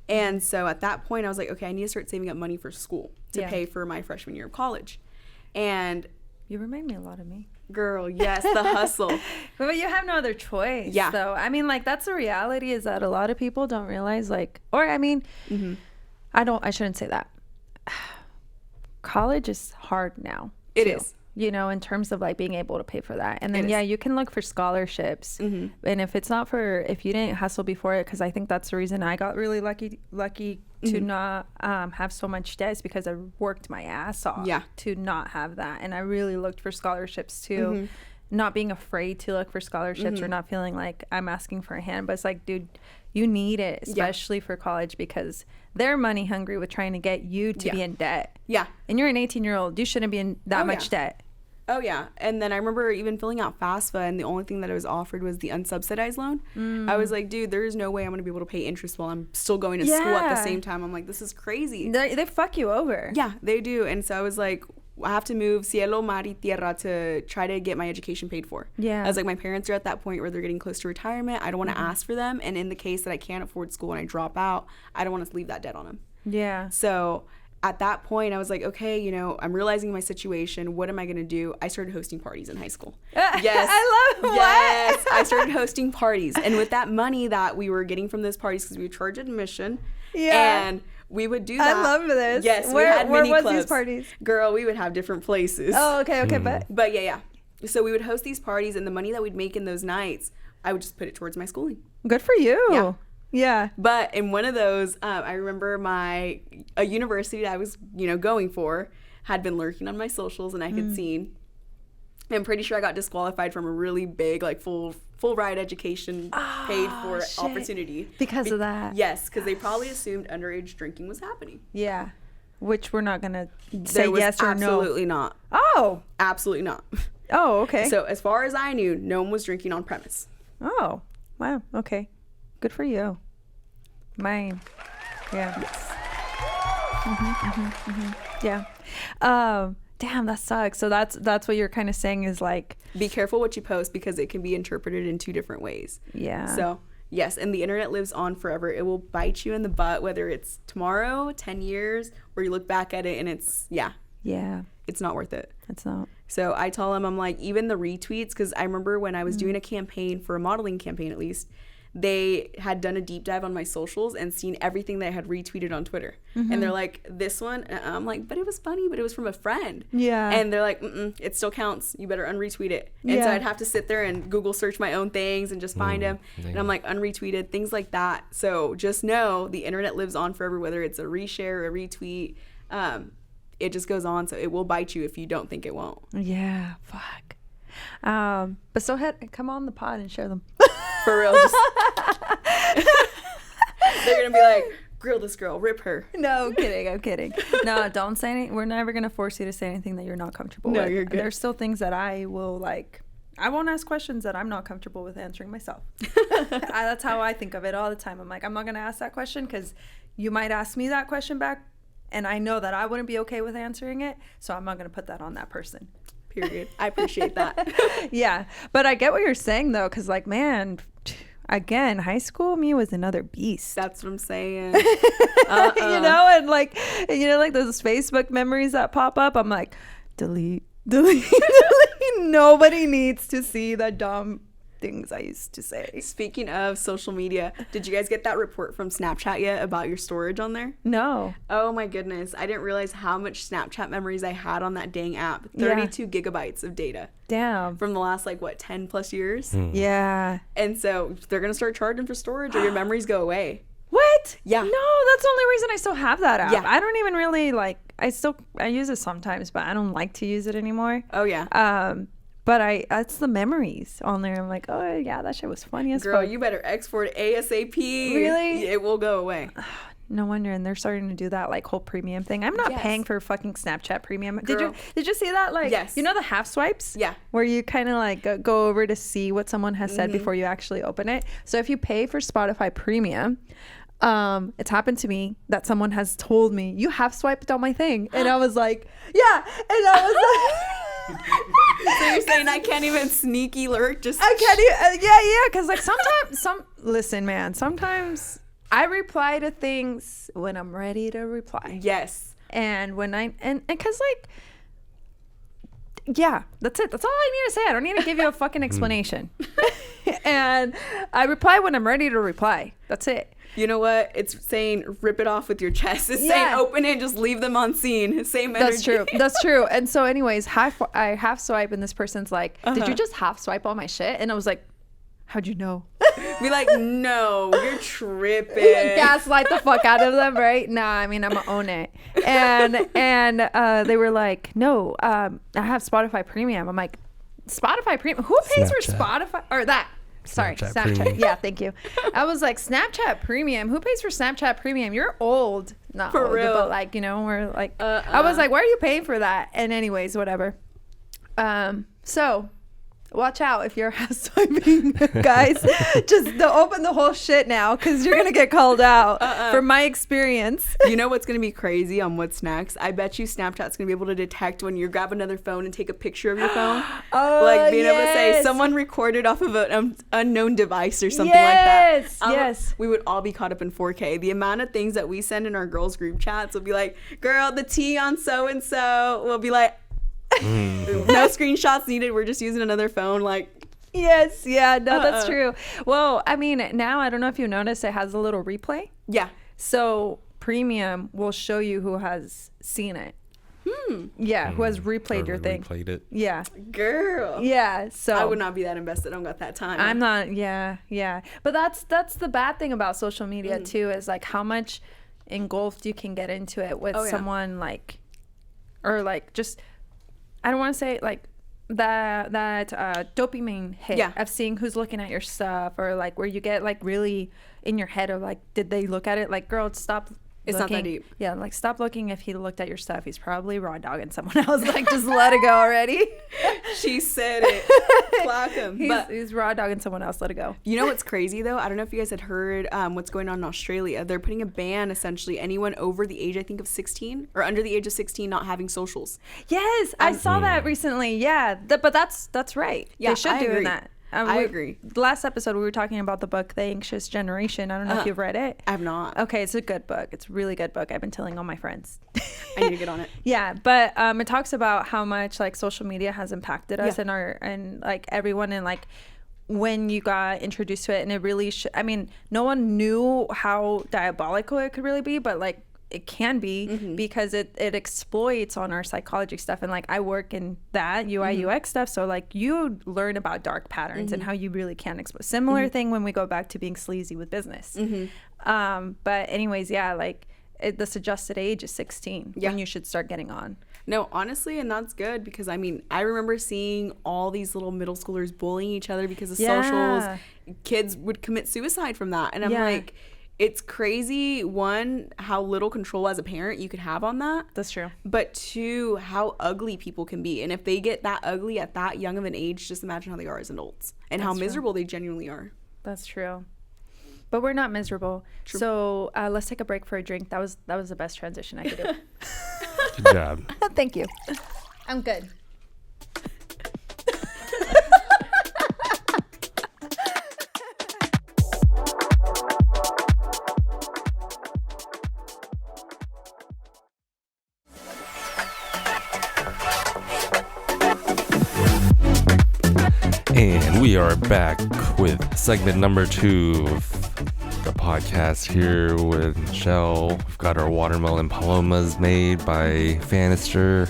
And so at that point I was like, okay, I need to start saving up money for school to pay for my freshman year of college. And you remind me a lot of me. Girl, yes, the hustle. But you have no other choice. Yeah. So, I mean, that's the reality, is that a lot of people don't realize, I shouldn't say that. College is hard now. It is. In terms of being able to pay for that. And then, you can look for scholarships. And if you didn't hustle before it, because I think that's the reason I got really lucky to not have so much debt, is because I worked my ass off to not have that. And I really looked for scholarships too, not being afraid to look for scholarships or not feeling like I'm asking for a hand. But it's dude, you need it, especially for college, because they're money hungry with trying to get you to be in debt. Yeah. And you're an 18-year-old. You shouldn't be in that much debt. Oh, yeah. And then I remember even filling out FAFSA, and the only thing that I was offered was the unsubsidized loan. I was like, dude, there is no way I'm going to be able to pay interest while I'm still going to school at the same time. I'm like, this is crazy. They fuck you over. Yeah, they do. And so I was like, I have to move cielo, mar y tierra to try to get my education paid for. Yeah. I was like, my parents are at that point where they're getting close to retirement. I don't want to ask for them. And in the case that I can't afford school and I drop out, I don't want to leave that debt on them. Yeah. So at that point, I was like, okay, I'm realizing my situation. What am I going to do? I started hosting parties in high school. Yes. I love Yes. I started hosting parties. And with that money that we were getting from those parties, because we would charge admission. Yeah. And we would do that. I love this. Yes. Where was these parties? Girl, we would have different places. Oh, okay. But yeah. So we would host these parties, and the money that we'd make in those nights, I would just put it towards my schooling. Good for you. Yeah. But in one of those, I remember a university that I was, going for had been lurking on my socials, and I had seen. I'm pretty sure I got disqualified from a really big, like, full ride education paid for opportunity. Because of that. Yes, because they probably assumed underage drinking was happening. Yeah. Which we're not going to say yes or no. Absolutely not. Oh. Absolutely not. Oh, okay. So as far as I knew, no one was drinking on premise. Oh, wow. Okay. Good for you. Mine. Yeah. Yes. Yeah. Damn, that sucks. So that's what you're kind of saying is like, be careful what you post because it can be interpreted in 2 different ways. Yeah. So yes, and the internet lives on forever. It will bite you in the butt, whether it's tomorrow, 10 years, or you look back at it and it's it's not worth it. It's not. So I tell them, I'm like, even the retweets, because I remember when I was doing a campaign, for a modeling campaign at least, they had done a deep dive on my socials and seen everything that I had retweeted on Twitter. And they're like, this one? And I'm like, but it was funny, but it was from a friend. Yeah. And they're like, it still counts. You better unretweet it. And so I'd have to sit there and Google search my own things and just find them. And I'm like, unretweeted, things like that. So just know the internet lives on forever, whether it's a reshare or a retweet. It just goes on. So it will bite you if you don't think it won't. Yeah. Fuck. But so come on the pod and share them. For real. Just they're going to be like, grill this girl, rip her. No, I'm kidding. No, don't say anything. We're never going to force you to say anything that you're not comfortable with. No, you're good. There's still things that I will like. I won't ask questions that I'm not comfortable with answering myself. That's how I think of it all the time. I'm like, I'm not going to ask that question because you might ask me that question back. And I know that I wouldn't be okay with answering it. So I'm not going to put that on that person. Period. I appreciate that. Yeah. But I get what you're saying, though, because, like, man, again, high school me was another beast. That's what I'm saying. You know, and, like, like those Facebook memories that pop up. I'm like, delete. Nobody needs to see the dumb things I used to say. Speaking of social media, did you guys get that report from Snapchat yet about your storage on there? No. Oh my goodness. I didn't realize how much Snapchat memories I had on that dang app. 32 gigabytes of data. Damn. From the last, 10 plus years? Yeah. And so they're going to start charging for storage or your memories go away. What? Yeah. No, that's the only reason I still have that app. Yeah. I don't even really, I use it sometimes, but I don't like to use it anymore. Oh, yeah. But it's the memories on there. I'm like, oh, yeah, that shit was funny as fuck. Girl, you better export ASAP. Really? It will go away. No wonder. And they're starting to do that, whole premium thing. I'm not paying for fucking Snapchat premium. Girl. Did you see that? Yes. You know the half swipes? Yeah. Where you kind of, go over to see what someone has said before you actually open it. So if you pay for Spotify premium, it's happened to me that someone has told me, you have swiped on my thing. And I was like, yeah. And I was like... So you're saying I can't even sneaky lurk? I can't even, because listen, man, sometimes I reply to things when I'm ready to reply. Yes. And when because yeah, that's it. That's all I need to say. I don't need to give you a fucking explanation. And I reply when I'm ready to reply. That's it. You know what? It's saying rip it off with your chest. It's saying open it, just leave them on scene. Same energy. That's true. And so anyways, I half swipe and this person's like, did you just half swipe all my shit? And I was like, how'd you know? Be like, no, you're tripping. Gaslight the fuck out of them, right? Nah, I mean, I'm gonna own it. And they were like, no, I have Spotify Premium. I'm like, Spotify Premium? Who pays for Spotify? Or that? Sorry, Snapchat. Yeah, thank you. I was like, Snapchat Premium? Who pays for Snapchat Premium? You're old. Not for old, real. But we're like, I was like, why are you paying for that? And anyways, whatever. So watch out if you're half swiping, guys. Just open the whole shit now, because you're gonna get called out. From my experience. You know what's gonna be crazy on what's next? I bet you Snapchat's gonna be able to detect when you grab another phone and take a picture of your phone. Being able to say someone recorded off of an unknown device or something like that. Yes. We would all be caught up in 4K. The amount of things that we send in our girls group chats will be like, girl, the tea on so and so. We'll be like, no screenshots needed. We're just using another phone. Yes, yeah, no, that's true. Well, I mean, now I don't know if you noticed, it has a little replay. Yeah. So premium will show you who has seen it. Yeah, who has replayed your thing. Replayed it. Yeah. Girl. Yeah. So I would not be that invested. I don't got that time. I'm not. Yeah. But that's the bad thing about social media too, is how much engulfed you can get into it with someone just. I don't want to say dopamine hit of seeing who's looking at your stuff, or like where you get like really in your head of like, did they look at it? Like, girl, stop. It's looking. Not that deep. Yeah, like stop looking. If he looked at your stuff, he's probably raw dogging someone else. Like, just let it go already. She said it. Clock him. He's raw dogging someone else. Let it go. You know what's crazy though? I don't know if you guys had heard what's going on in Australia. They're putting a ban, essentially, anyone over the age, I think, of 16 or under the age of 16 not having socials. Yes, I saw that recently. Yeah, but that's right. Yeah, they should do that. I agree. Last episode, we were talking about the book, The Anxious Generation. I don't know if you've read it. I have not. Okay, it's a good book. It's a really good book. I've been telling all my friends. I need to get on it. Yeah, but it talks about how much like social media has impacted us and like everyone, and like when you got introduced to it, and it really I mean, no one knew how diabolical it could really be, but like it can be because it exploits on our psychology stuff. And like I work in that UI UX stuff, so like you learn about dark patterns and how you really can exploit. Similar thing when we go back to being sleazy with business. But anyways, yeah, like the suggested age is 16 when you should start getting on. No, honestly, and that's good, because I mean, I remember seeing all these little middle schoolers bullying each other because of socials. Kids would commit suicide from that, and I'm like, it's crazy, one, how little control as a parent you could have on that. That's true. But two, how ugly people can be. And if they get that ugly at that young of an age, just imagine how they are as adults and how miserable they genuinely are. That's true. But we're not miserable. True. So let's take a break for a drink. That was the best transition I could do. Good job. Thank you. I'm good. And we are back with segment number 2 of the podcast here with Michelle. We've got our Watermelon Palomas made by Fanister.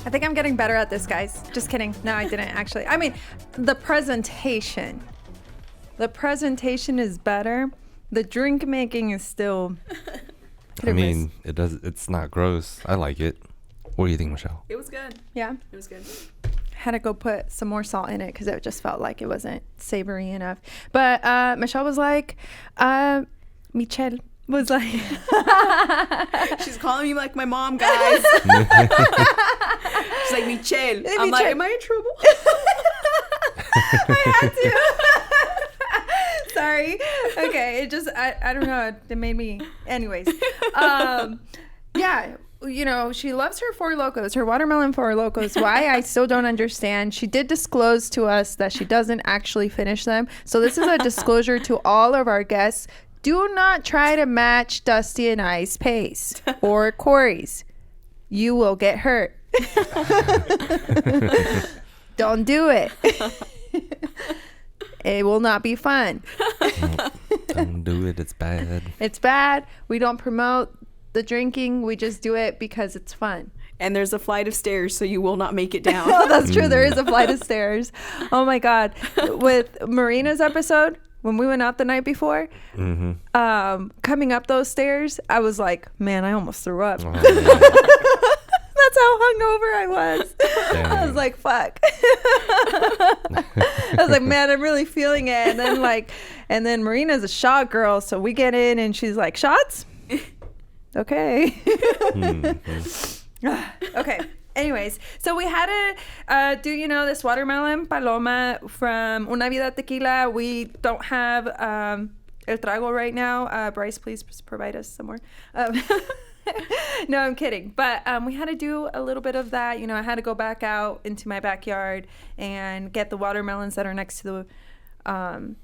I think I'm getting better at this, guys. Just kidding. No, I didn't actually. I mean, the presentation is better. The drink making is still I mean, it's not gross. I like it. What do you think, Michelle? It was good. Yeah. It was good. Had to go put some more salt in it because it just felt like it wasn't savory enough. But Michelle was like, Michele was like, she's calling me like my mom, guys. She's like, Michele. I'm like, am I in trouble? I had to. Sorry. Okay. It just, I don't know. It made me, anyways. Yeah. You know, she loves her Four Locos, her watermelon Four Locos. Why, I still don't understand. She did disclose to us that she doesn't actually finish them. So this is a disclosure to all of our guests. Do not try to match Dusty and I's pace or Corey's. You will get hurt. Don't do it. It will not be fun. Don't do it. It's bad. It's bad. We don't promote the drinking. We just do it because it's fun. And there's a flight of stairs, so you will not make it down. Oh, that's true. There is a flight of stairs. Oh my God. With Marina's episode, when we went out the night before, coming up those stairs, I was like, man, I almost threw up. That's how hungover I was. Dang. I was like, fuck. I was like, man, I'm really feeling it. And then Marina's a shot girl, so we get in and she's like, shots? Okay. Okay. Anyways, so we had to do, this Watermelon Paloma from Una Vida Tequila. We don't have El Trago right now. Bryce, please provide us some more. No, I'm kidding. But we had to do a little bit of that. I had to go back out into my backyard and get the watermelons that are next to the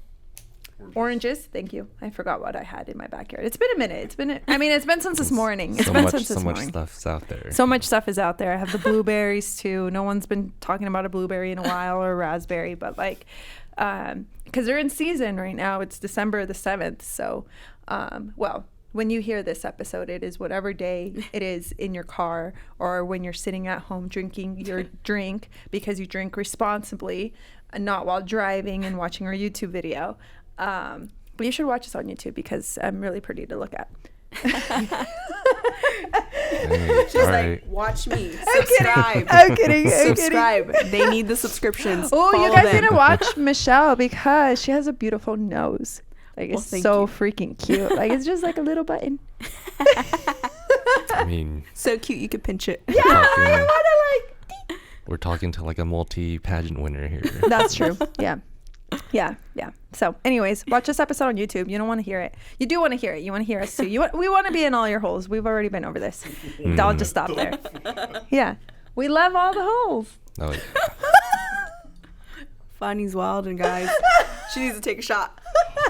oranges. Thank you. I forgot what I had in my backyard. It's been a minute. It's been since this morning. So much stuff's out there. So much stuff is out there. I have the blueberries too. No one's been talking about a blueberry in a while, or a raspberry, but because they're in season right now. It's December the 7th. So, when you hear this episode, it is whatever day it is in your car, or when you're sitting at home drinking your drink, because you drink responsibly, and not while driving and watching our YouTube video. But you should watch us on YouTube because I'm really pretty to look at. She's like, watch me. Subscribe. I'm kidding. Subscribe. They need the subscriptions. Oh, you Follow guys them. need to watch Michelle because she has a beautiful nose. Like, it's thank so you. freaking cute. Like, it's just like a little button. I mean, So cute you could pinch it. Yeah, I want to like. we're talking to like a multi-pageant winner here. That's true. Yeah. So, anyways, watch this episode on YouTube. You don't want to hear it. You do want to hear it. You want to hear us too. We want to be in all your holes. We've already been over this. I'll just stop there. Yeah. We love all the holes. Oh, yeah. Fanny's wild, and guys, she needs to take a shot.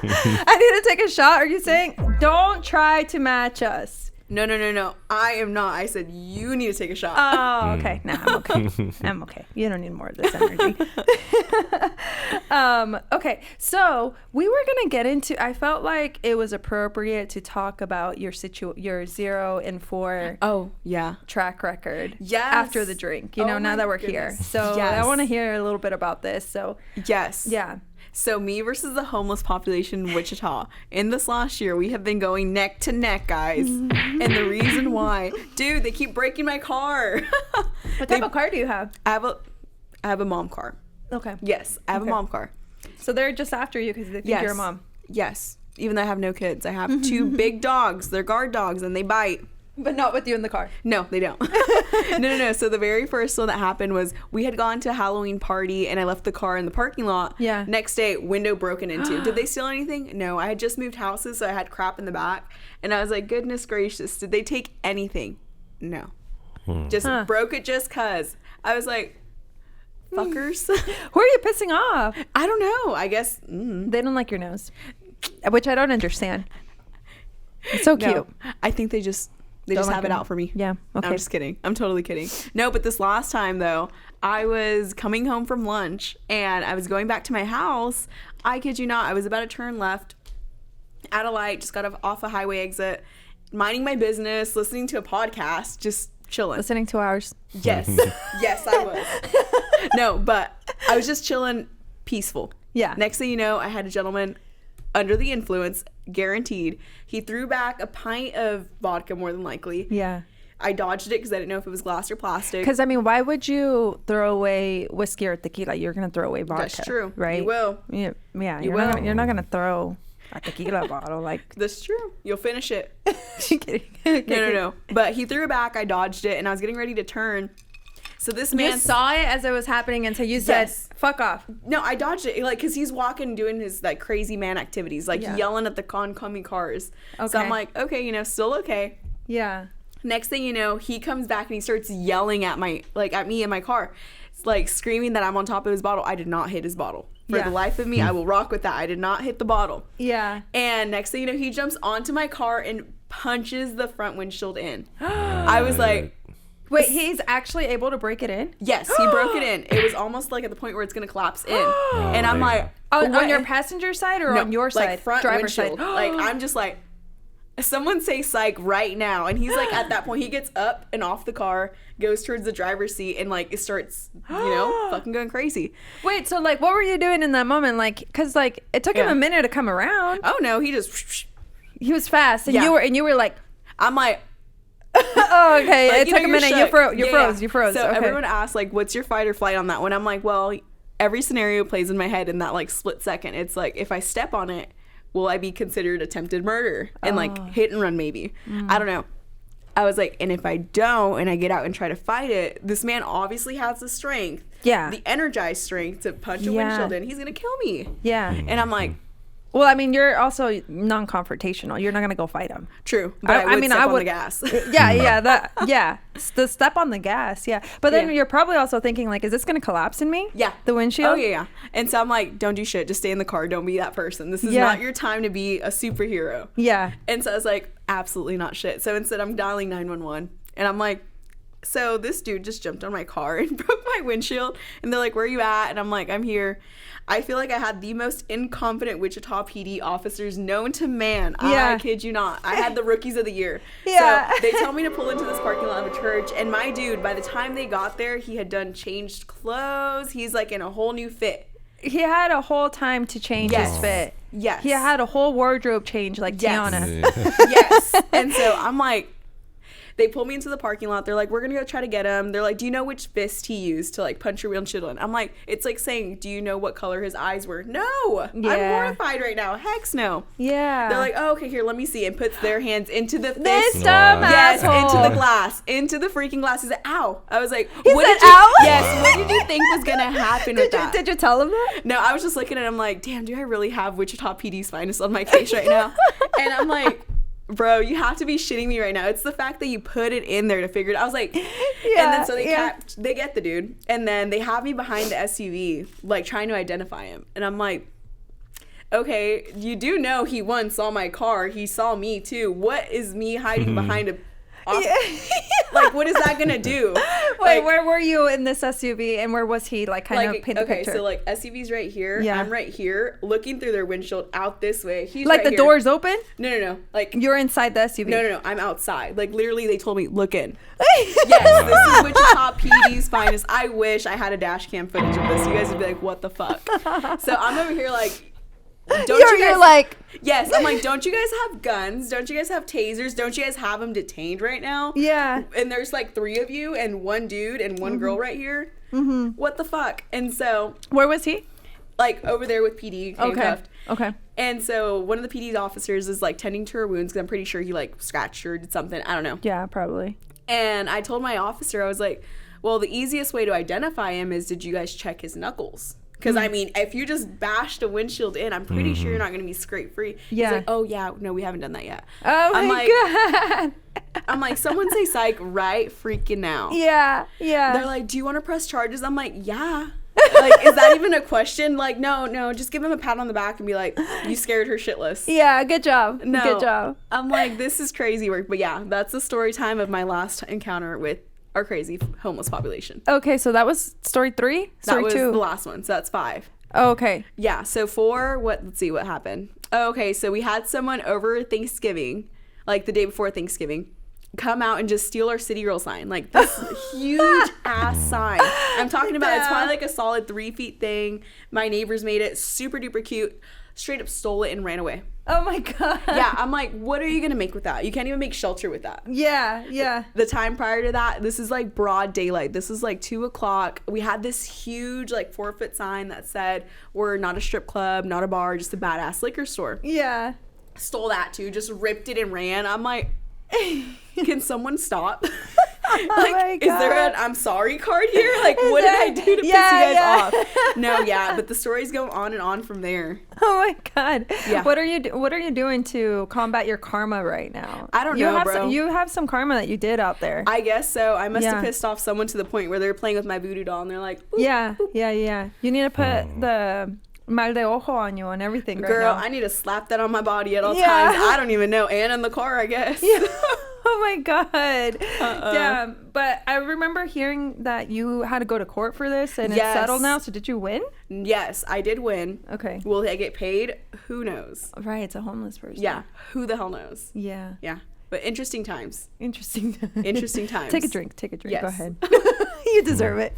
I need to take a shot. Are you saying don't try to match us? No. I am not. I said you need to take a shot. Oh, okay. Nah, I'm okay. I'm okay. You don't need more of this energy. Okay. So we were gonna get into. I felt like it was appropriate to talk about your 0 and 4 Oh, yeah. track record. Yes. After the drink. You know, Oh now my that we're goodness. here. So Yes. I want to hear a little bit about this. So Yes. yeah. So me versus the homeless population in Wichita. In this last year, we have been going neck to neck, guys. And the reason why, dude, they keep breaking my car. What type of car do you have? I have a mom car. Okay. Yes, I have Okay. a mom car. So they're just after you because they think Yes. you're a mom. Yes. Even though I have no kids, I have 2 big dogs. They're guard dogs, and they bite. But not with you in the car. No, they don't. No. So the very first one that happened was we had gone to a Halloween party and I left the car in the parking lot. Yeah. Next day, window broken into. Did they steal anything? No. I had just moved houses, so I had crap in the back. And I was like, goodness gracious, did they take anything? No. Just broke it just cause. I was like, fuckers. Who are you pissing off? I don't know. I guess. They don't like your nose, which I don't understand. It's so cute. No, I think they just Don't like have it it. out for me. Yeah. Okay. I'm just kidding. I'm totally kidding. No, but this last time though, I was coming home from lunch and I was going back to my house. I kid you not, I was about to turn left at a light, just got off a highway exit, minding my business, listening to a podcast, just chilling. Listening to ours. Yes. Yes, I was. No, but I was just chilling, peaceful. Yeah. Next thing you know, I had a gentleman under the influence, guaranteed. He threw back a pint of vodka, more than likely. Yeah. I dodged it because I didn't know if it was glass or plastic. Because I mean, why would you throw away whiskey or tequila? You're gonna throw away vodka. That's true. right? You will. Yeah. You You're not gonna throw a tequila bottle like. That's true. You'll finish it. Kidding. No. But he threw it back. I dodged it, and I was getting ready to turn. So this You man saw it as it was happening, and so you said, Yes. "Fuck off." No, I dodged it, like, because he's walking, doing his, like, crazy man activities, like, Yeah. yelling at the oncoming cars. So Okay. I'm like, okay, still okay. Yeah. Next thing you know, he comes back and he starts yelling at me in my car. It's like screaming that I'm on top of his bottle. I did not hit his bottle. For Yeah. the life of me, I will rock with that. I did not hit the bottle. Yeah. And next thing you know, he jumps onto my car and punches the front windshield in. I was like, Wait, he's actually able to break it in? yes, he broke it in. It was almost like at the point where it's going to collapse in. And I'm man. like, On what? your passenger side or No, on your like side? front Driver's windshield. side. Like, I'm just like, someone say psych right now. And he's like, at that point, he gets up and off the car, goes towards the driver's seat, and like it starts, fucking going crazy. Wait, so like, what were you doing in that moment? Like, because like it took him Yeah. a minute to come around. Oh no, he just, He was fast, and Yeah. you were like, I'm like, oh, okay. like, It you took know, a you're minute. shook. You froze. So okay. everyone asks, like, what's your fight or flight on that one? I'm like, well, every scenario plays in my head in that like split second. It's like, if I step on it, will I be considered attempted murder and like hit and run maybe? I don't know. I was like, and if I don't and I get out and try to fight it, this man obviously has the strength, the energized strength to punch a windshield in. He's gonna kill me. Yeah. And I'm like, Well, I mean, you're also non-confrontational. You're not gonna go fight him. true, but I would step on the gas. The step on the gas, yeah. But then Yeah. you're probably also thinking like, is this gonna collapse in me? Yeah. The windshield? Oh, yeah. And so I'm like, don't do shit. Just stay in the car. Don't be that person. This is Yeah. not your time to be a superhero. Yeah. And so I was like, absolutely not shit. So instead, I'm dialing 911. And I'm like, so this dude just jumped on my car and broke my windshield. And they're like, where are you at? And I'm like, I'm here. I feel like I had the most incompetent Wichita PD officers known to man. Yeah. I kid you not. I had the rookies of the year. Yeah. So they tell me to pull into this parking lot of a church. And my dude, by the time they got there, he had changed clothes. He's like in a whole new fit. He had a whole time to change his fit. Yes. He had a whole wardrobe change like Yes. Tiana. Yes. And so I'm like, They pull me into the parking lot. They're like, we're going to go try to get him. They're like, do you know which fist he used to like punch your windshield in? I'm like, it's like saying, do you know what color his eyes were? No. I'm mortified right now. Heck no. Yeah. They're like, oh, okay, here, let me see. And puts their hands into the fist. This dumb Yes, asshole. into the glass. Into the freaking glass. He's like, ow. I was like, He what said, did you, ow? Yes, what did you think was going to happen with that? Did you tell him that? No, I was just looking at him like, damn, do I really have Wichita PD's finest on my case right now? And I'm like, bro, you have to be shitting me right now. It's the fact that you put it in there to figure it out. I was like, and then so they get the dude, and then they have me behind the SUV, like trying to identify him. And I'm like, okay, you do know he once saw my car. He saw me too. What is me hiding behind a like, what is that gonna do? Wait, like, where were you in this SUV, and where was he? Like, kind of paint the picture. Okay, so like SUV's right here. Yeah. I'm right here, looking through their windshield out this way. He's like right the here. doors open? No. Like You're inside the SUV. no. I'm outside. Like literally, they told me look in. Yes, this is Wichita PD's finest. I wish I had a dash cam footage of this. You guys would be like, what the fuck? So I'm over here like. You're like, yes, I'm like, don't you guys have guns? Don't you guys have tasers? Don't you guys have them detained right now? yeah. And there's like 3 of you and 1 dude and 1 girl right here. What the fuck? And so Where was he? like over there with PD handcuffed. Okay. And so one of the PD's officers is like tending to her wounds because I'm pretty sure he like scratched her or did something. I don't know. Yeah, probably. And I told my officer, I was like, well, the easiest way to identify him is, did you guys check his knuckles? Because, I mean, if you just bashed a windshield in, I'm pretty sure you're not going to be scrape free. Yeah. He's like, oh, yeah, no, we haven't done that yet. Oh, I'm my like, God. I'm like, someone say psych right freaking now. Yeah. They're like, do you want to press charges? I'm like, yeah. Like, is that even a question? Like, no, just give him a pat on the back and be like, you scared her shitless. Yeah, good job. No. Good job. I'm like, this is crazy work. But yeah, that's the story time of my last encounter with our crazy homeless population. Okay, so that was story 3? That Story was 2? the last one. So that's 5. Oh, okay. Yeah, so 4, let's see what happened. Oh, okay, so we had someone over Thanksgiving, like the day before Thanksgiving, come out and just steal our City Girl sign. Like this huge ass sign. I'm talking about, it's probably like a solid 3 feet thing. My neighbors made it super duper cute. Straight up stole it and ran away. Oh my God. Yeah, I'm like, what are you gonna make with that? You can't even make shelter with that. Yeah. The time prior to that, this is like broad daylight. This is like 2:00. We had this huge like 4-foot sign that said, we're not a strip club, not a bar, just a badass liquor store. Yeah. Stole that too, just ripped it and ran. I'm like, can someone stop? Like, my is there God. an I'm sorry card here? Like, what did I do to piss you guys off? No, yeah, but the stories go on and on from there. Oh my God. Yeah. What are you doing to combat your karma right now? I don't know, bro. You have some karma that you did out there. I guess so. I must have Yeah. pissed off someone to the point where they're playing with my voodoo doll and they're like, boop, Yeah. boop. Yeah. You need to put the mal de ojo on you and everything right Girl, now. I need to slap that on my body at all Yeah. times. I don't even know. And in the car, I guess. Yeah. Oh my God. Yeah. But I remember hearing that you had to go to court for this and Yes. it's settled now. So did you win? Yes, I did win. Okay. Will I get paid? Who knows? Right. It's a homeless person. Yeah. Who the hell knows? Yeah. Yeah. But interesting times. Interesting. Interesting times. Take a drink. Yes. Go ahead. You deserve it.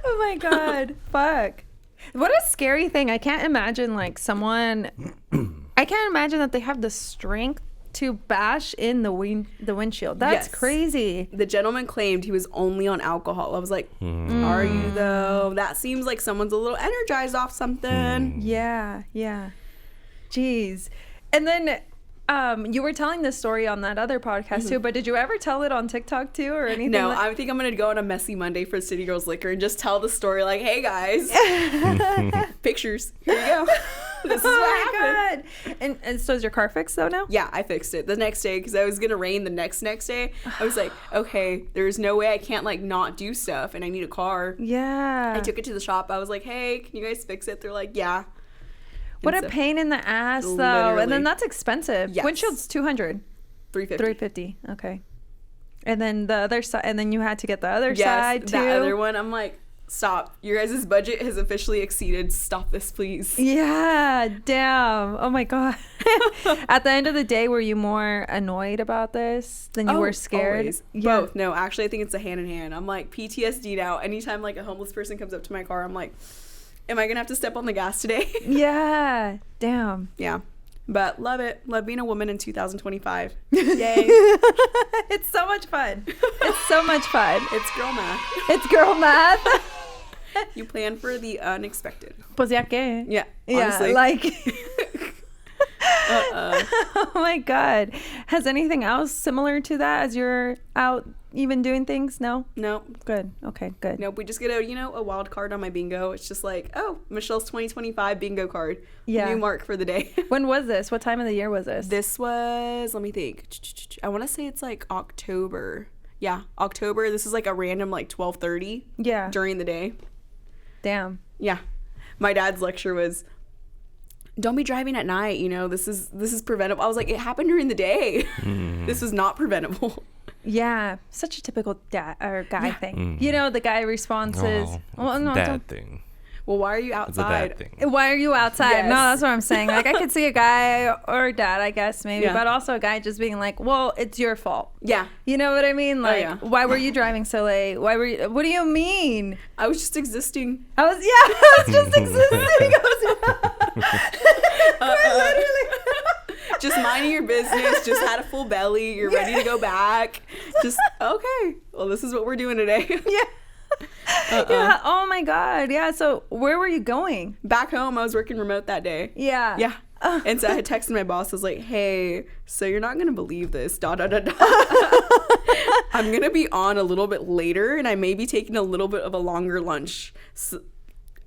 Oh my God. Fuck. What a scary thing. I can't imagine I can't imagine that they have the strength to bash in the windshield. That's Yes. crazy. The gentleman claimed he was only on alcohol. I was like, are you though? That seems like someone's a little energized off something. Yeah. Jeez. And then you were telling this story on that other podcast too, but did you ever tell it on TikTok too or anything? No, I think I'm going to go on a messy Monday for City Girls Liquor and just tell the story like, hey guys, pictures. Here you go. This is what happened. God. And so is your car fixed though now? Yeah, I fixed it the next day because I was going to rain the next day. I was like, okay, there's no way I can't not do stuff and I need a car. Yeah. I took it to the shop. I was like, hey, can you guys fix it? They're like, yeah. What And a so- pain in the ass though. Literally. And then that's expensive. Yes. Windshield's $200. $350. $350. Okay. And then the other side, and then you had to get the other Yes, side too. that other one. I'm like, stop. Your guys' budget has officially exceeded. Stop this, please. Yeah, damn. Oh my God. At the end of the day, were you more annoyed about this than you were scared? Always. Yeah. Both. No, actually, I think it's a hand in hand. I'm like PTSD now. Anytime a homeless person comes up to my car, I'm like, am I going to have to step on the gas today? Yeah. Damn. Yeah. But love it. Love being a woman in 2025. Yay. It's so much fun. It's so much fun. It's girl math. It's girl math. You plan for the unexpected. Pues ya que. Yeah. Yeah, Honestly. like. Oh my God. Has anything else similar to that as you're out even doing things? No? Nope. Good. Okay, good. Nope. We just get a wild card on my bingo. It's just like, oh, Michelle's 2025 bingo card. Yeah. New mark for the day. When was this? What time of the year was this? This was, let me think. I want to say it's like October. Yeah, October. This is like a random like 12:30. Yeah. During the day. Damn. Yeah. My dad's lecture was, don't be driving at night, this is preventable. I was like, it happened during the day. This is not preventable. Yeah, such a typical dad or guy thing. The guy responses, well, no, dad thing. Well, why are you outside? It's a dad thing. Why are you outside? Yes. No, that's what I'm saying. Like, I could see a guy or a dad, I guess, maybe, Yeah. but also a guy just being like, well, it's your fault. Yeah. You know what I mean? Like, yeah. Why were you driving so late? What do you mean? I was just existing. I was just existing. Literally. Just minding your business. Just had a full belly. You're ready to go back. Just, okay. Well, this is what we're doing today. Yeah. Yeah. Oh my God. Yeah. So where were you going? Back home, I was working remote that day. Yeah. Yeah. And so I had texted my boss. I was like, hey, so you're not going to believe this. I'm going to be on a little bit later, and I may be taking a little bit of a longer lunch. So,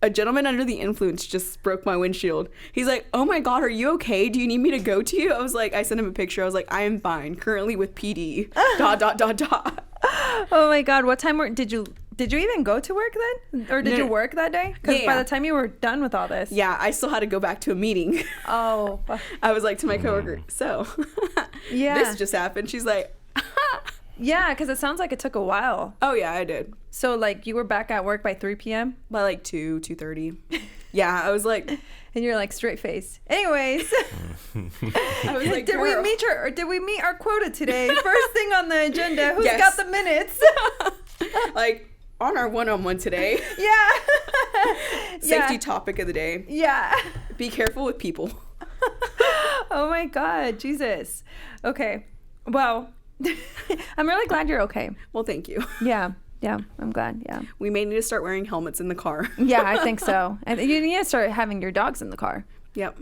a gentleman under the influence just broke my windshield. He's like, oh my God, are you okay? Do you need me to go to you? I was like, I sent him a picture. I was like, I am fine. Currently with PD. ... Oh my God. What time did you even go to work then? Or did you work that day? Because by the time you were done with all this. Yeah, I still had to go back to a meeting. Oh. I was like to my coworker, so Yeah. this just happened. She's like, yeah, because it sounds like it took a while. oh yeah, I did. So like you were back at work by 3 p.m.? By like 2:30. Yeah, I was like, and you're like straight face. Anyways, I was like, did we meet our quota today? First thing on the agenda. Who's Yes. got the minutes? like on our one-on-one today. Yeah. Safety topic of the day. Yeah. Be careful with people. Oh my God, Jesus. Okay. Well, I'm really glad you're okay. Well, thank you. Yeah. Yeah, I'm glad. Yeah. We may need to start wearing helmets in the car. Yeah, I think so. And you need to start having your dogs in the car. Yep.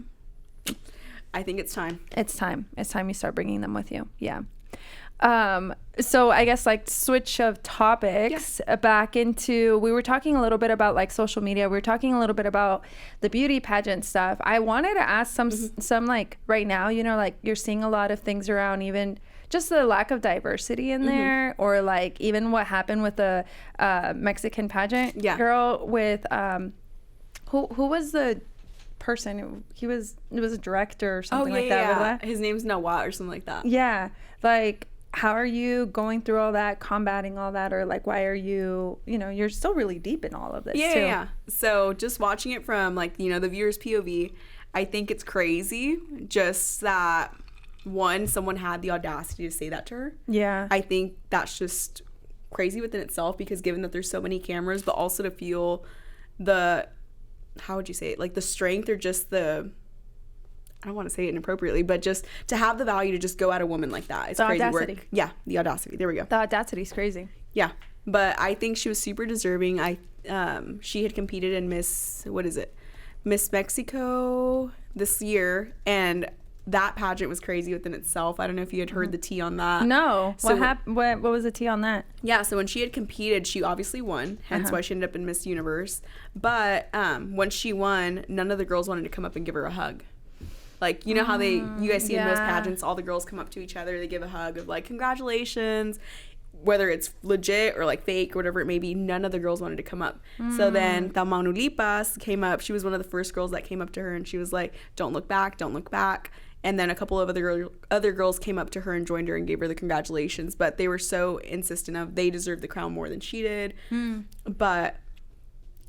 I think it's time. It's time. It's time you start bringing them with you. Yeah. So I guess like switch of topics back into, we were talking a little bit about like social media. We were talking a little bit about the beauty pageant stuff. I wanted to ask some like right now, like you're seeing a lot of things around even just the lack of diversity in there, or like even what happened with the Mexican pageant girl with who was the person? It was a director or something like that. Yeah. His name's Noah or something like that. Yeah, like how are you going through all that, combating all that, or like why are you, you're still really deep in all of this too. Yeah. So just watching it from like the viewer's POV, I think it's crazy just that. One, someone had the audacity to say that to her. Yeah. I think that's just crazy within itself, because given that there's so many cameras, but also to feel the, how would you say it? Like the strength, or just the, I don't want to say it inappropriately, but just to have the value to just go at a woman like that. It's the crazy audacity. work. Yeah. The audacity. There we go. The audacity is crazy. Yeah. But I think she was super deserving. She had competed in Miss Mexico this year, and that pageant was crazy within itself. I don't know if you had heard the tea on that. No. So, what happened? What was the tea on that? Yeah, so when she had competed, she obviously won, hence why she ended up in Miss Universe. But once she won, none of the girls wanted to come up and give her a hug. Like, you know how you guys see in most pageants, all the girls come up to each other, they give a hug of like, congratulations. Whether it's legit or like fake or whatever it may be, none of the girls wanted to come up. So then Tamaulipas came up. She was one of the first girls that came up to her, and she was like, don't look back, don't look back. And then a couple of other girls came up to her and joined her and gave her the congratulations. But they were so insistent of they deserved the crown more than she did. But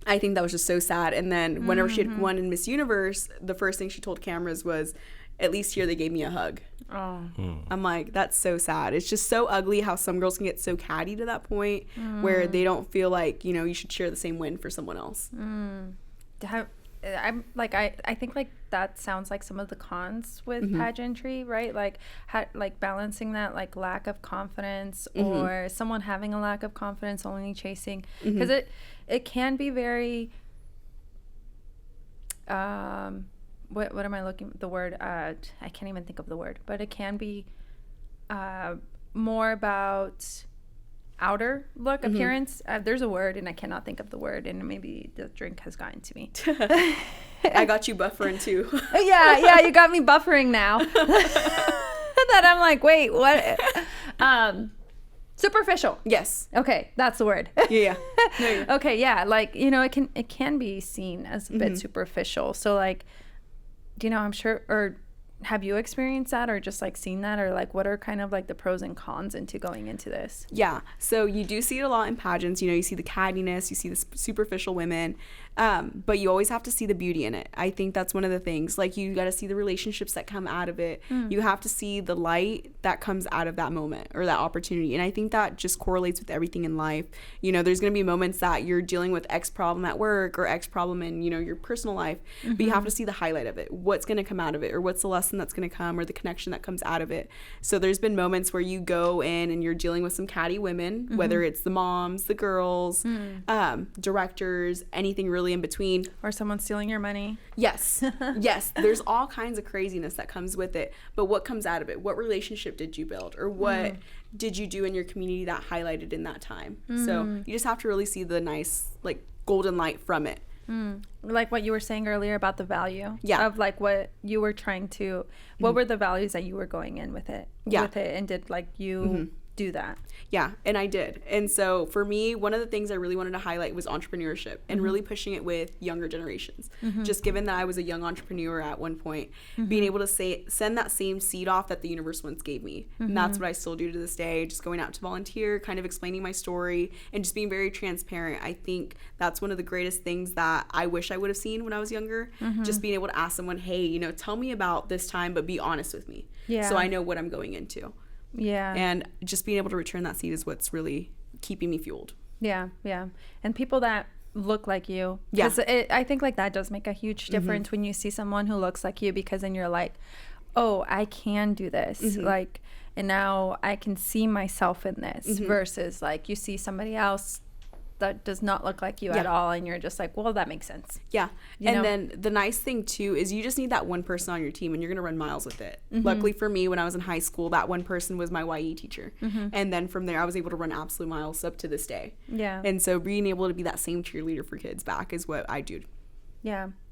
I think that was just so sad. And then whenever she had won in Miss Universe, the first thing she told cameras was, at least here they gave me a hug. Oh. I'm like, that's so sad. It's just so ugly how some girls can get so catty to that point where they don't feel like, you should share the same win for someone else. I'm like, I think like that sounds like some of the cons with pageantry, right? Like like balancing that like lack of confidence or someone having a lack of confidence, only chasing, because it can be very what am I looking the word I can't even think of the word, but it can be more about outer look appearance. There's a word and I cannot think of the word, and maybe the drink has gotten to me. I got you buffering too. yeah, you got me buffering now. That I'm like, wait, what? Superficial. Yes. Okay, that's the word. Yeah. No, okay, yeah, like, you know, it can be seen as a bit superficial. So like, you know, I'm sure, or have you experienced that, or just like seen that, or like what are kind of like the pros and cons into going into this? Yeah, so you do see it a lot in pageants. You know, you see the cattiness, you see the superficial women, but you always have to see the beauty in it. I think that's one of the things. Like, you got to see the relationships that come out of it. You have to see the light that comes out of that moment or that opportunity. And I think that just correlates with everything in life. You know, there's going to be moments that you're dealing with X problem at work or X problem in, you know, your personal life, but you have to see the highlight of it. What's going to come out of it, or what's the lesson that's going to come, or the connection that comes out of it. So there's been moments where you go in and you're dealing with some catty women, whether it's the moms, the girls, directors, anything really in between, or someone stealing your money. Yes. There's all kinds of craziness that comes with it, but what comes out of it? What relationship did you build, or what did you do in your community that highlighted in that time? So you just have to really see the nice, like, golden light from it. Like what you were saying earlier about the value of like what you were trying to, what were the values that you were going in with it, and did like you do that? Yeah, and I did. And so for me, one of the things I really wanted to highlight was entrepreneurship and really pushing it with younger generations. Just given that I was a young entrepreneur at one point, being able to send that same seed off that the universe once gave me. And that's what I still do to this day, just going out to volunteer, kind of explaining my story, and just being very transparent. I think that's one of the greatest things that I wish I would have seen when I was younger. Just being able to ask someone, hey, you know, tell me about this time, but be honest with me. So I know what I'm going into. And just being able to return that seed is what's really keeping me fueled. And people that look like you, because I think like that does make a huge difference when you see someone who looks like you, because then you're like, oh, I can do this, like, and now I can see myself in this, versus like you see somebody else that does not look like you at all, and you're just like, well, that makes sense. You know? Then the nice thing too is you just need that one person on your team, and you're gonna run miles with it. Luckily for me, when I was in high school, that one person was my YE teacher, and then from there I was able to run absolute miles up to this day. And so being able to be that same cheerleader for kids back is what I do.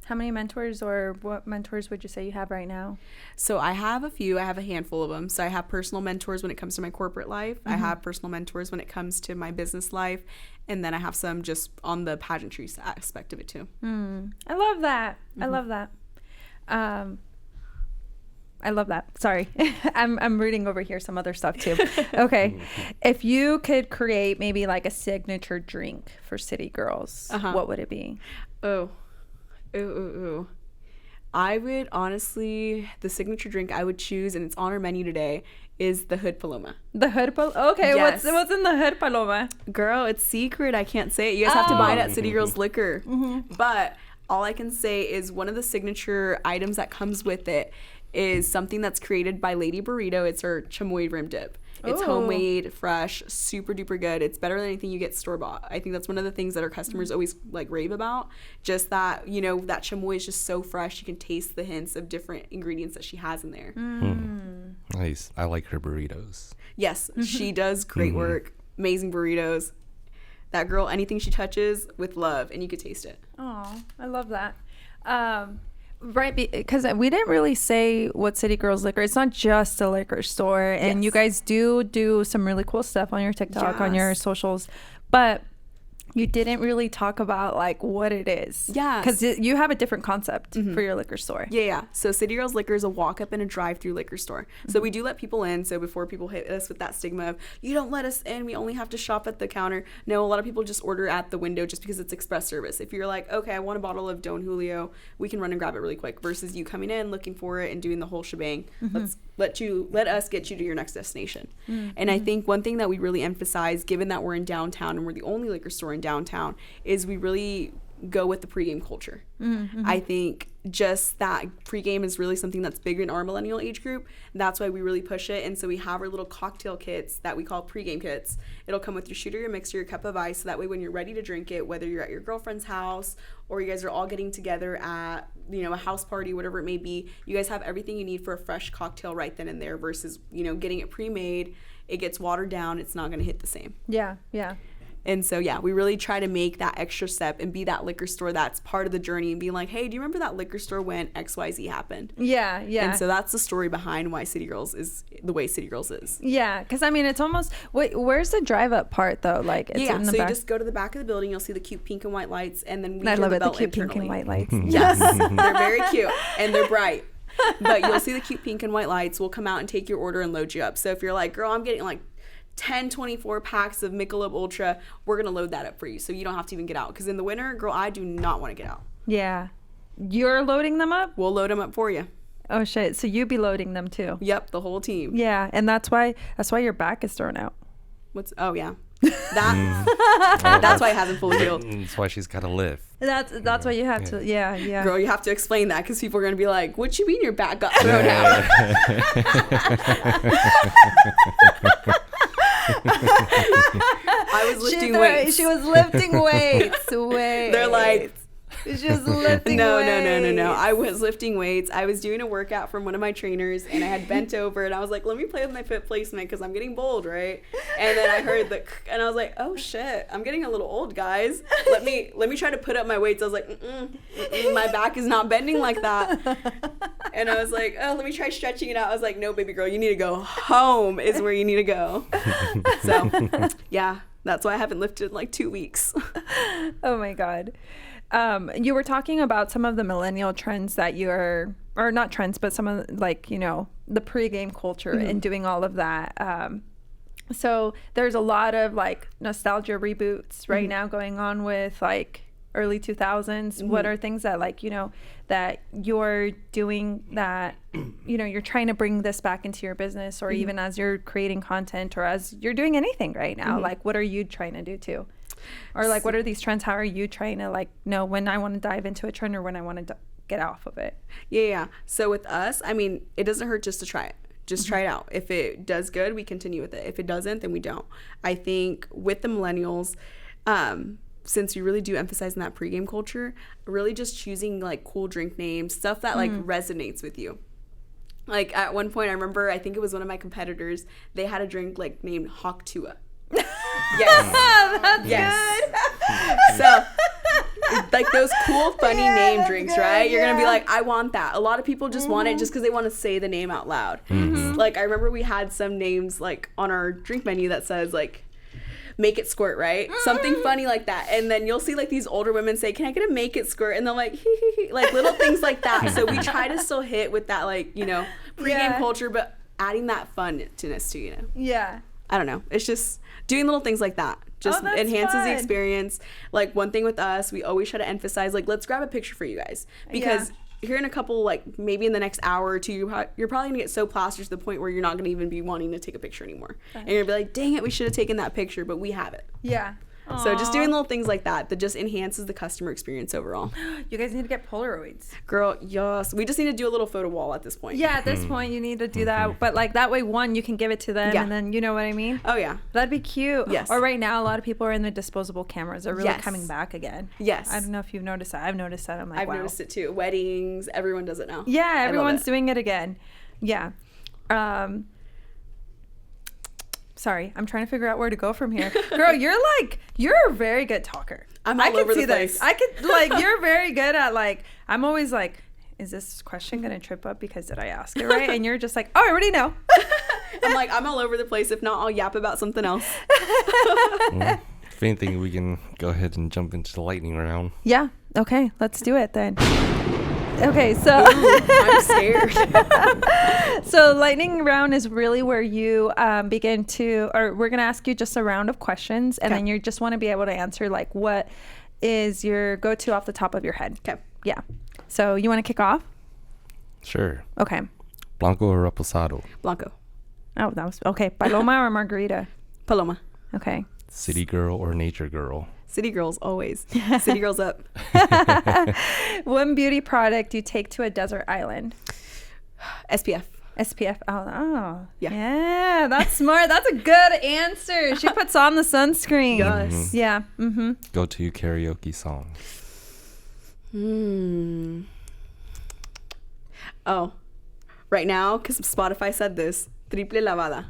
How many mentors, or what mentors would you say you have right now? So I have a few. I have a handful of them. So I have personal mentors when it comes to my corporate life. I have personal mentors when it comes to my business life. And then I have some just on the pageantry aspect of it too. I love that. I love that. I love that. Sorry. I'm reading over here some other stuff too. Okay. If you could create maybe like a signature drink for City Girls, what would it be? I would honestly, the signature drink I would choose, and it's on our menu today, is the Hood Paloma. The Hood Paloma? Okay, yes. What's in the Hood Paloma? Girl, it's secret. I can't say it. You guys have to buy it at City Girls Liquor. But all I can say is one of the signature items that comes with it is something that's created by Lady Burrito. It's her chamoy rim dip. It's homemade, fresh, super duper good. It's better than anything you get store bought. I think that's one of the things that our customers always like rave about. Just that, you know, that chamoy is just so fresh. You can taste the hints of different ingredients that she has in there. Nice. I like her burritos. Yes, she does great work. Amazing burritos. That girl, anything she touches with love, and you could taste it. Oh, I love that. Right, because we didn't really say what City Girls Liquor. It's not just a liquor store, and you guys do some really cool stuff on your TikTok, on your socials, but you didn't really talk about like what it is. Because you have a different concept for your liquor store. So City Girls Liquor is a walk-up and a drive-through liquor store. So we do let people in. So before people hit us with that stigma of, you don't let us in, we only have to shop at the counter. No, a lot of people just order at the window just because it's express service. If you're like, okay, I want a bottle of Don Julio, we can run and grab it really quick, versus you coming in, looking for it, and doing the whole shebang. Let us get you to your next destination. And I think one thing that we really emphasize, given that we're in downtown and we're the only liquor store in downtown, is we really go with the pregame culture. I think just that pregame is really something that's bigger in our millennial age group. That's why we really push it. And so we have our little cocktail kits that we call pregame kits. It'll come with your shooter, your mixer, your cup of ice. So that way when you're ready to drink it, whether you're at your girlfriend's house or you guys are all getting together at, you know, a house party, whatever it may be, you guys have everything you need for a fresh cocktail right then and there versus, you know, getting it pre-made. It gets watered down. It's not going to hit the same. Yeah. And so, yeah, we really try to make that extra step and be that liquor store that's part of the journey and being like, hey, do you remember that liquor store when XYZ happened? Yeah. And so that's the story behind why City Girls is the way City Girls is. Yeah, because I mean, it's almost, wait, where's the drive up part though? Like, it's in the so back. you just go to the back of the building, you'll see the cute pink and white lights, and then we I draw love the it, the belt cute pink internally. and white lights. Yes, they're very cute and they're bright. But you'll see the cute pink and white lights. We'll come out and take your order and load you up. So if you're like, girl, I'm getting like 10, 24 packs of Michelob Ultra, we're going to load that up for you so you don't have to even get out. Because in the winter, girl, I do not want to get out. Yeah. You're loading them up? We'll load them up for you. Oh, shit. So you be loading them too? Yep, the whole team. Yeah, and that's why your back is thrown out. Oh, yeah. That's why it hasn't fully healed. That's why she's got to lift. That's why you have to, yeah. Girl, you have to explain that because people are going to be like, what you mean your back got thrown out? I was lifting weights. She was lifting weights. They're like, she was lifting no. weights. I was lifting weights. I was doing a workout from one of my trainers, and I had bent over, and I was like, let me play with my foot placement because I'm getting bold, right? And then I heard and I was like, oh shit, I'm getting a little old, guys. Let me try to put up my weights. I was like, my back is not bending like that. And I was like, oh, let me try stretching it out. I was like, no, baby girl, you need to go home is where you need to go. So, yeah, that's why I haven't lifted in like 2 weeks. Oh my God. You were talking about some of the millennial trends that or not trends, but some of like, you know, the pregame culture and doing all of that. So there's a lot of like nostalgia reboots right now going on with like early 2000s. What are things that like, you know, that you're doing that, you know, you're trying to bring this back into your business or even as you're creating content or as you're doing anything right now? Like, what are you trying to do too? Or like, what are these trends? How are you trying to like know when I want to dive into a trend or when I want to get off of it? Yeah. So with us, I mean, it doesn't hurt just to try it. Just try it out. If it does good, we continue with it. If it doesn't, then we don't. I think with the millennials, since we really do emphasize in that pregame culture, really just choosing like cool drink names, stuff that like resonates with you. Like at one point, I remember, I think it was one of my competitors, they had a drink like named Hawk Tua. That's good. So like those cool funny name drinks, right? You're gonna be like, I want that. A lot of people just want it just because they want to say the name out loud. Like I remember we had some names like on our drink menu that says like make it squirt, right? Something funny like that. And then you'll see like these older women say, can I get a make it squirt? And they're like, hee hee hee, like little things like that. So we try to still hit with that like, you know, pregame culture, but adding that funness to, you know. Yeah. I don't know. It's just doing little things like that. Just enhances the experience. Like one thing with us, we always try to emphasize, like, let's grab a picture for you guys. Because here in a couple, like maybe in the next hour or two, you're probably going to get so plastered to the point where you're not going to even be wanting to take a picture anymore. And you're going to be like, dang it, we should have taken that picture, but we have it. Yeah. Aww. So just doing little things like that just enhances the customer experience overall. You guys need to get Polaroids. Girl, yes. We just need to do a little photo wall at this point. Yeah, at this point you need to do that. But like that way, one, you can give it to them and then you know what I mean? Oh, yeah. That'd be cute. Yes. Or right now, a lot of people are in the disposable cameras. They're really coming back again. Yes. I don't know if you've noticed that. I've noticed that. I'm like, I've noticed it too. Weddings, everyone does it now. Yeah, everyone's doing it again. Yeah. Sorry, I'm trying to figure out where to go from here. Girl, you're a very good talker. I'm all over the place. I could, like, you're very good at, like, I'm always like, is this question going to trip up because did I ask it right? And you're just like, oh, I already know. I'm like, I'm all over the place. If not, I'll yap about something else. Well, if anything, we can go ahead and jump into the lightning round. Yeah. Okay, let's do it then. Okay, so I'm scared. So lightning round is really where you begin to, or we're gonna ask you just a round of questions, and then you just want to be able to answer like what is your go-to off the top of your head. Okay. Yeah. So you want to kick off? Sure. Okay. Blanco or reposado? Blanco. Oh, that was okay. Paloma or margarita? Paloma. Okay. City girl or nature girl? City girls, always. City girls up. One beauty product you take to a desert island. SPF. SPF. Oh. Yeah. That's smart. That's a good answer. She puts on the sunscreen. Yes. Yeah. Mm-hmm. Go to karaoke song. Oh, right now, because Spotify said this. Triple lavada.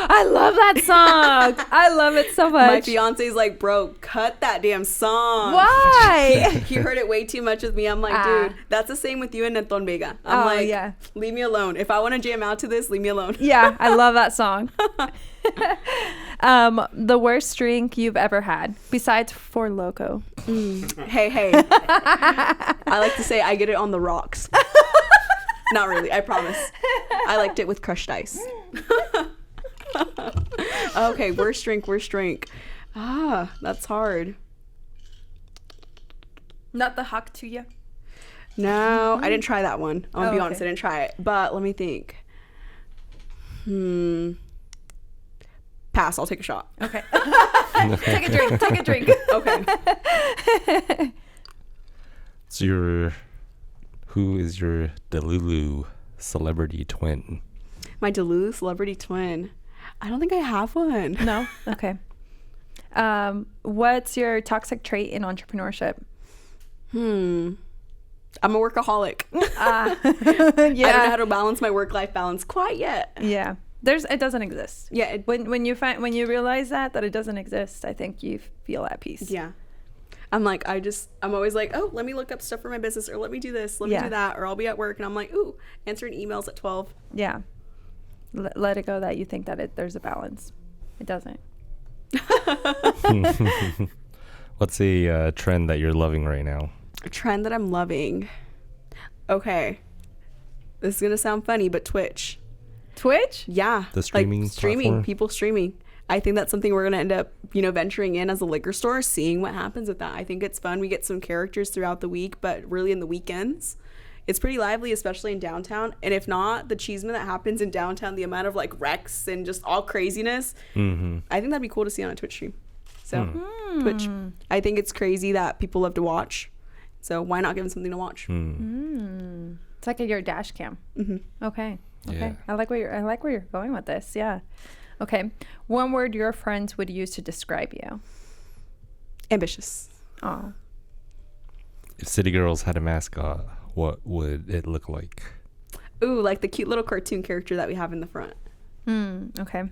I love that song. I love it so much. My fiance's like, bro, cut that damn song. Why? He heard it way too much with me. I'm like, dude, that's the same with you and Neton Vega. I'm like, leave me alone. If I want to jam out to this, leave me alone. Yeah, I love that song. The worst drink you've ever had, besides Four Loko. Hey. I like to say I get it on the rocks. Not really, I promise. I liked it with crushed ice. Okay, worst drink. That's hard. Not the Haktuya. No, I didn't try that one. I'm gonna be honest, I didn't try it. But let me think. Pass, I'll take a shot. Okay. Take a drink. Okay. So who is your Delulu celebrity twin? My Delulu celebrity twin. I don't think I have one. No? Okay. What's your toxic trait in entrepreneurship? I'm a workaholic. Yeah. I don't know how to balance my work-life balance quite yet. Yeah. It doesn't exist. Yeah. When you realize that it doesn't exist, I think you feel at peace. Yeah. I'm like, I'm always like, oh, let me look up stuff for my business, or let me do this, let me do that, or I'll be at work and I'm like, ooh, answering emails at 12. Yeah. Let it go that you think that there's a balance. It doesn't. What's a trend that you're loving right now? A trend that I'm loving. Okay. This is going to sound funny, but Twitch. Yeah. The streaming platform? People streaming. I think that's something we're going to end up, venturing in as a liquor store, seeing what happens with that. I think it's fun. We get some characters throughout the week, but really in the weekends, it's pretty lively, especially in downtown. And if not, the cheeseman that happens in downtown, the amount of wrecks and just all craziness, I think that'd be cool to see on a Twitch stream. So Twitch, I think it's crazy that people love to watch. So why not give them something to watch? It's like your dash cam. Okay. Yeah. I like where you're going with this. Yeah. Okay. One word your friends would use to describe you. Ambitious. Oh. If City Girls had a mascot, what would it look like? Ooh, like the cute little cartoon character that we have in the front. Okay.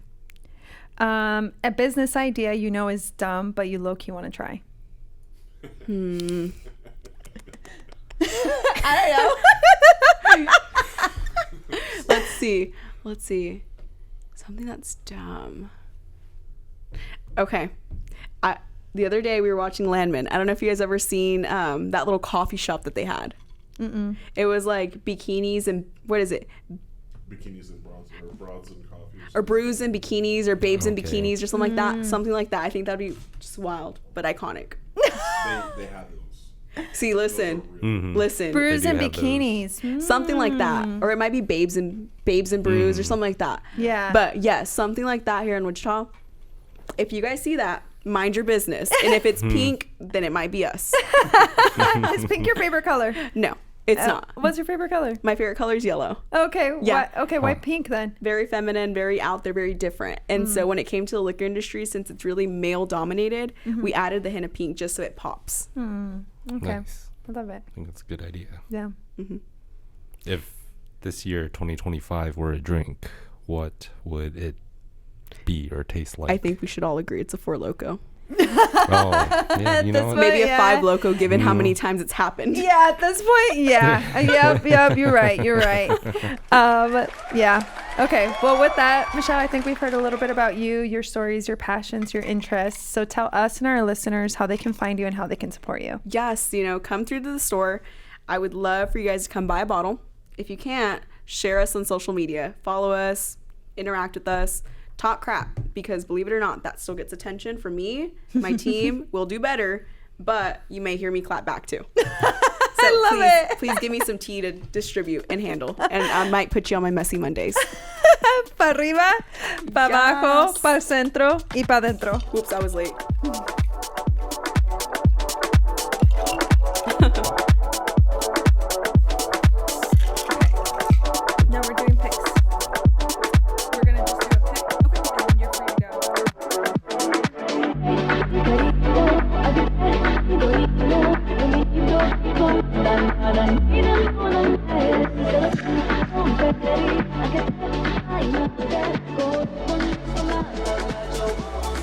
A business idea you know is dumb, but you low-key want to try. I don't know. Let's see. Something that's dumb. Okay. The other day we were watching Landman. I don't know if you guys ever seen that little coffee shop that they had. It was like bikinis and what is it? Bikinis and bras, or broads and coffee. Or brews and bikinis, or babes and bikinis, or something like that. Something like that. I think that'd be just wild, but iconic. They have those. See, listen. Brews and bikinis. Something like that. Or it might be babes and brews or something like that. Yeah. But yes, something like that here in Wichita. If you guys see that, mind your business. And if it's pink, then it might be us. Is pink your favorite color? No, it's not. What's your favorite color? My favorite color is yellow. Okay. Yeah. Why pink then? Very feminine, very out there, very different. And so when it came to the liquor industry, since it's really male dominated, we added the hint of pink just so it pops. Okay. Nice. I love it. I think that's a good idea. Yeah. If this year, 2025, were a drink, what would it be or taste like? I think we should all agree it's a Four Loko. Yeah, you know what? Maybe a 5 Loko given how many times it's happened. Yeah, at this point, yeah. Yep, you're right. Yeah. Okay, well, with that, Michelle, I think we've heard a little bit about you, your stories, your passions, your interests. So tell us and our listeners how they can find you and how they can support you. Yes, come through to the store. I would love for you guys to come buy a bottle. If you can't, share us on social media. Follow us, interact with us. Talk crap, because believe it or not, that still gets attention from me. My team will do better, but you may hear me clap back too. So I love it. Please give me some tea to distribute and handle, and I might put you on my messy Mondays. Pa arriba, pa abajo, pa centro y pa dentro. Whoops, I was late. Baila, go, con su lado.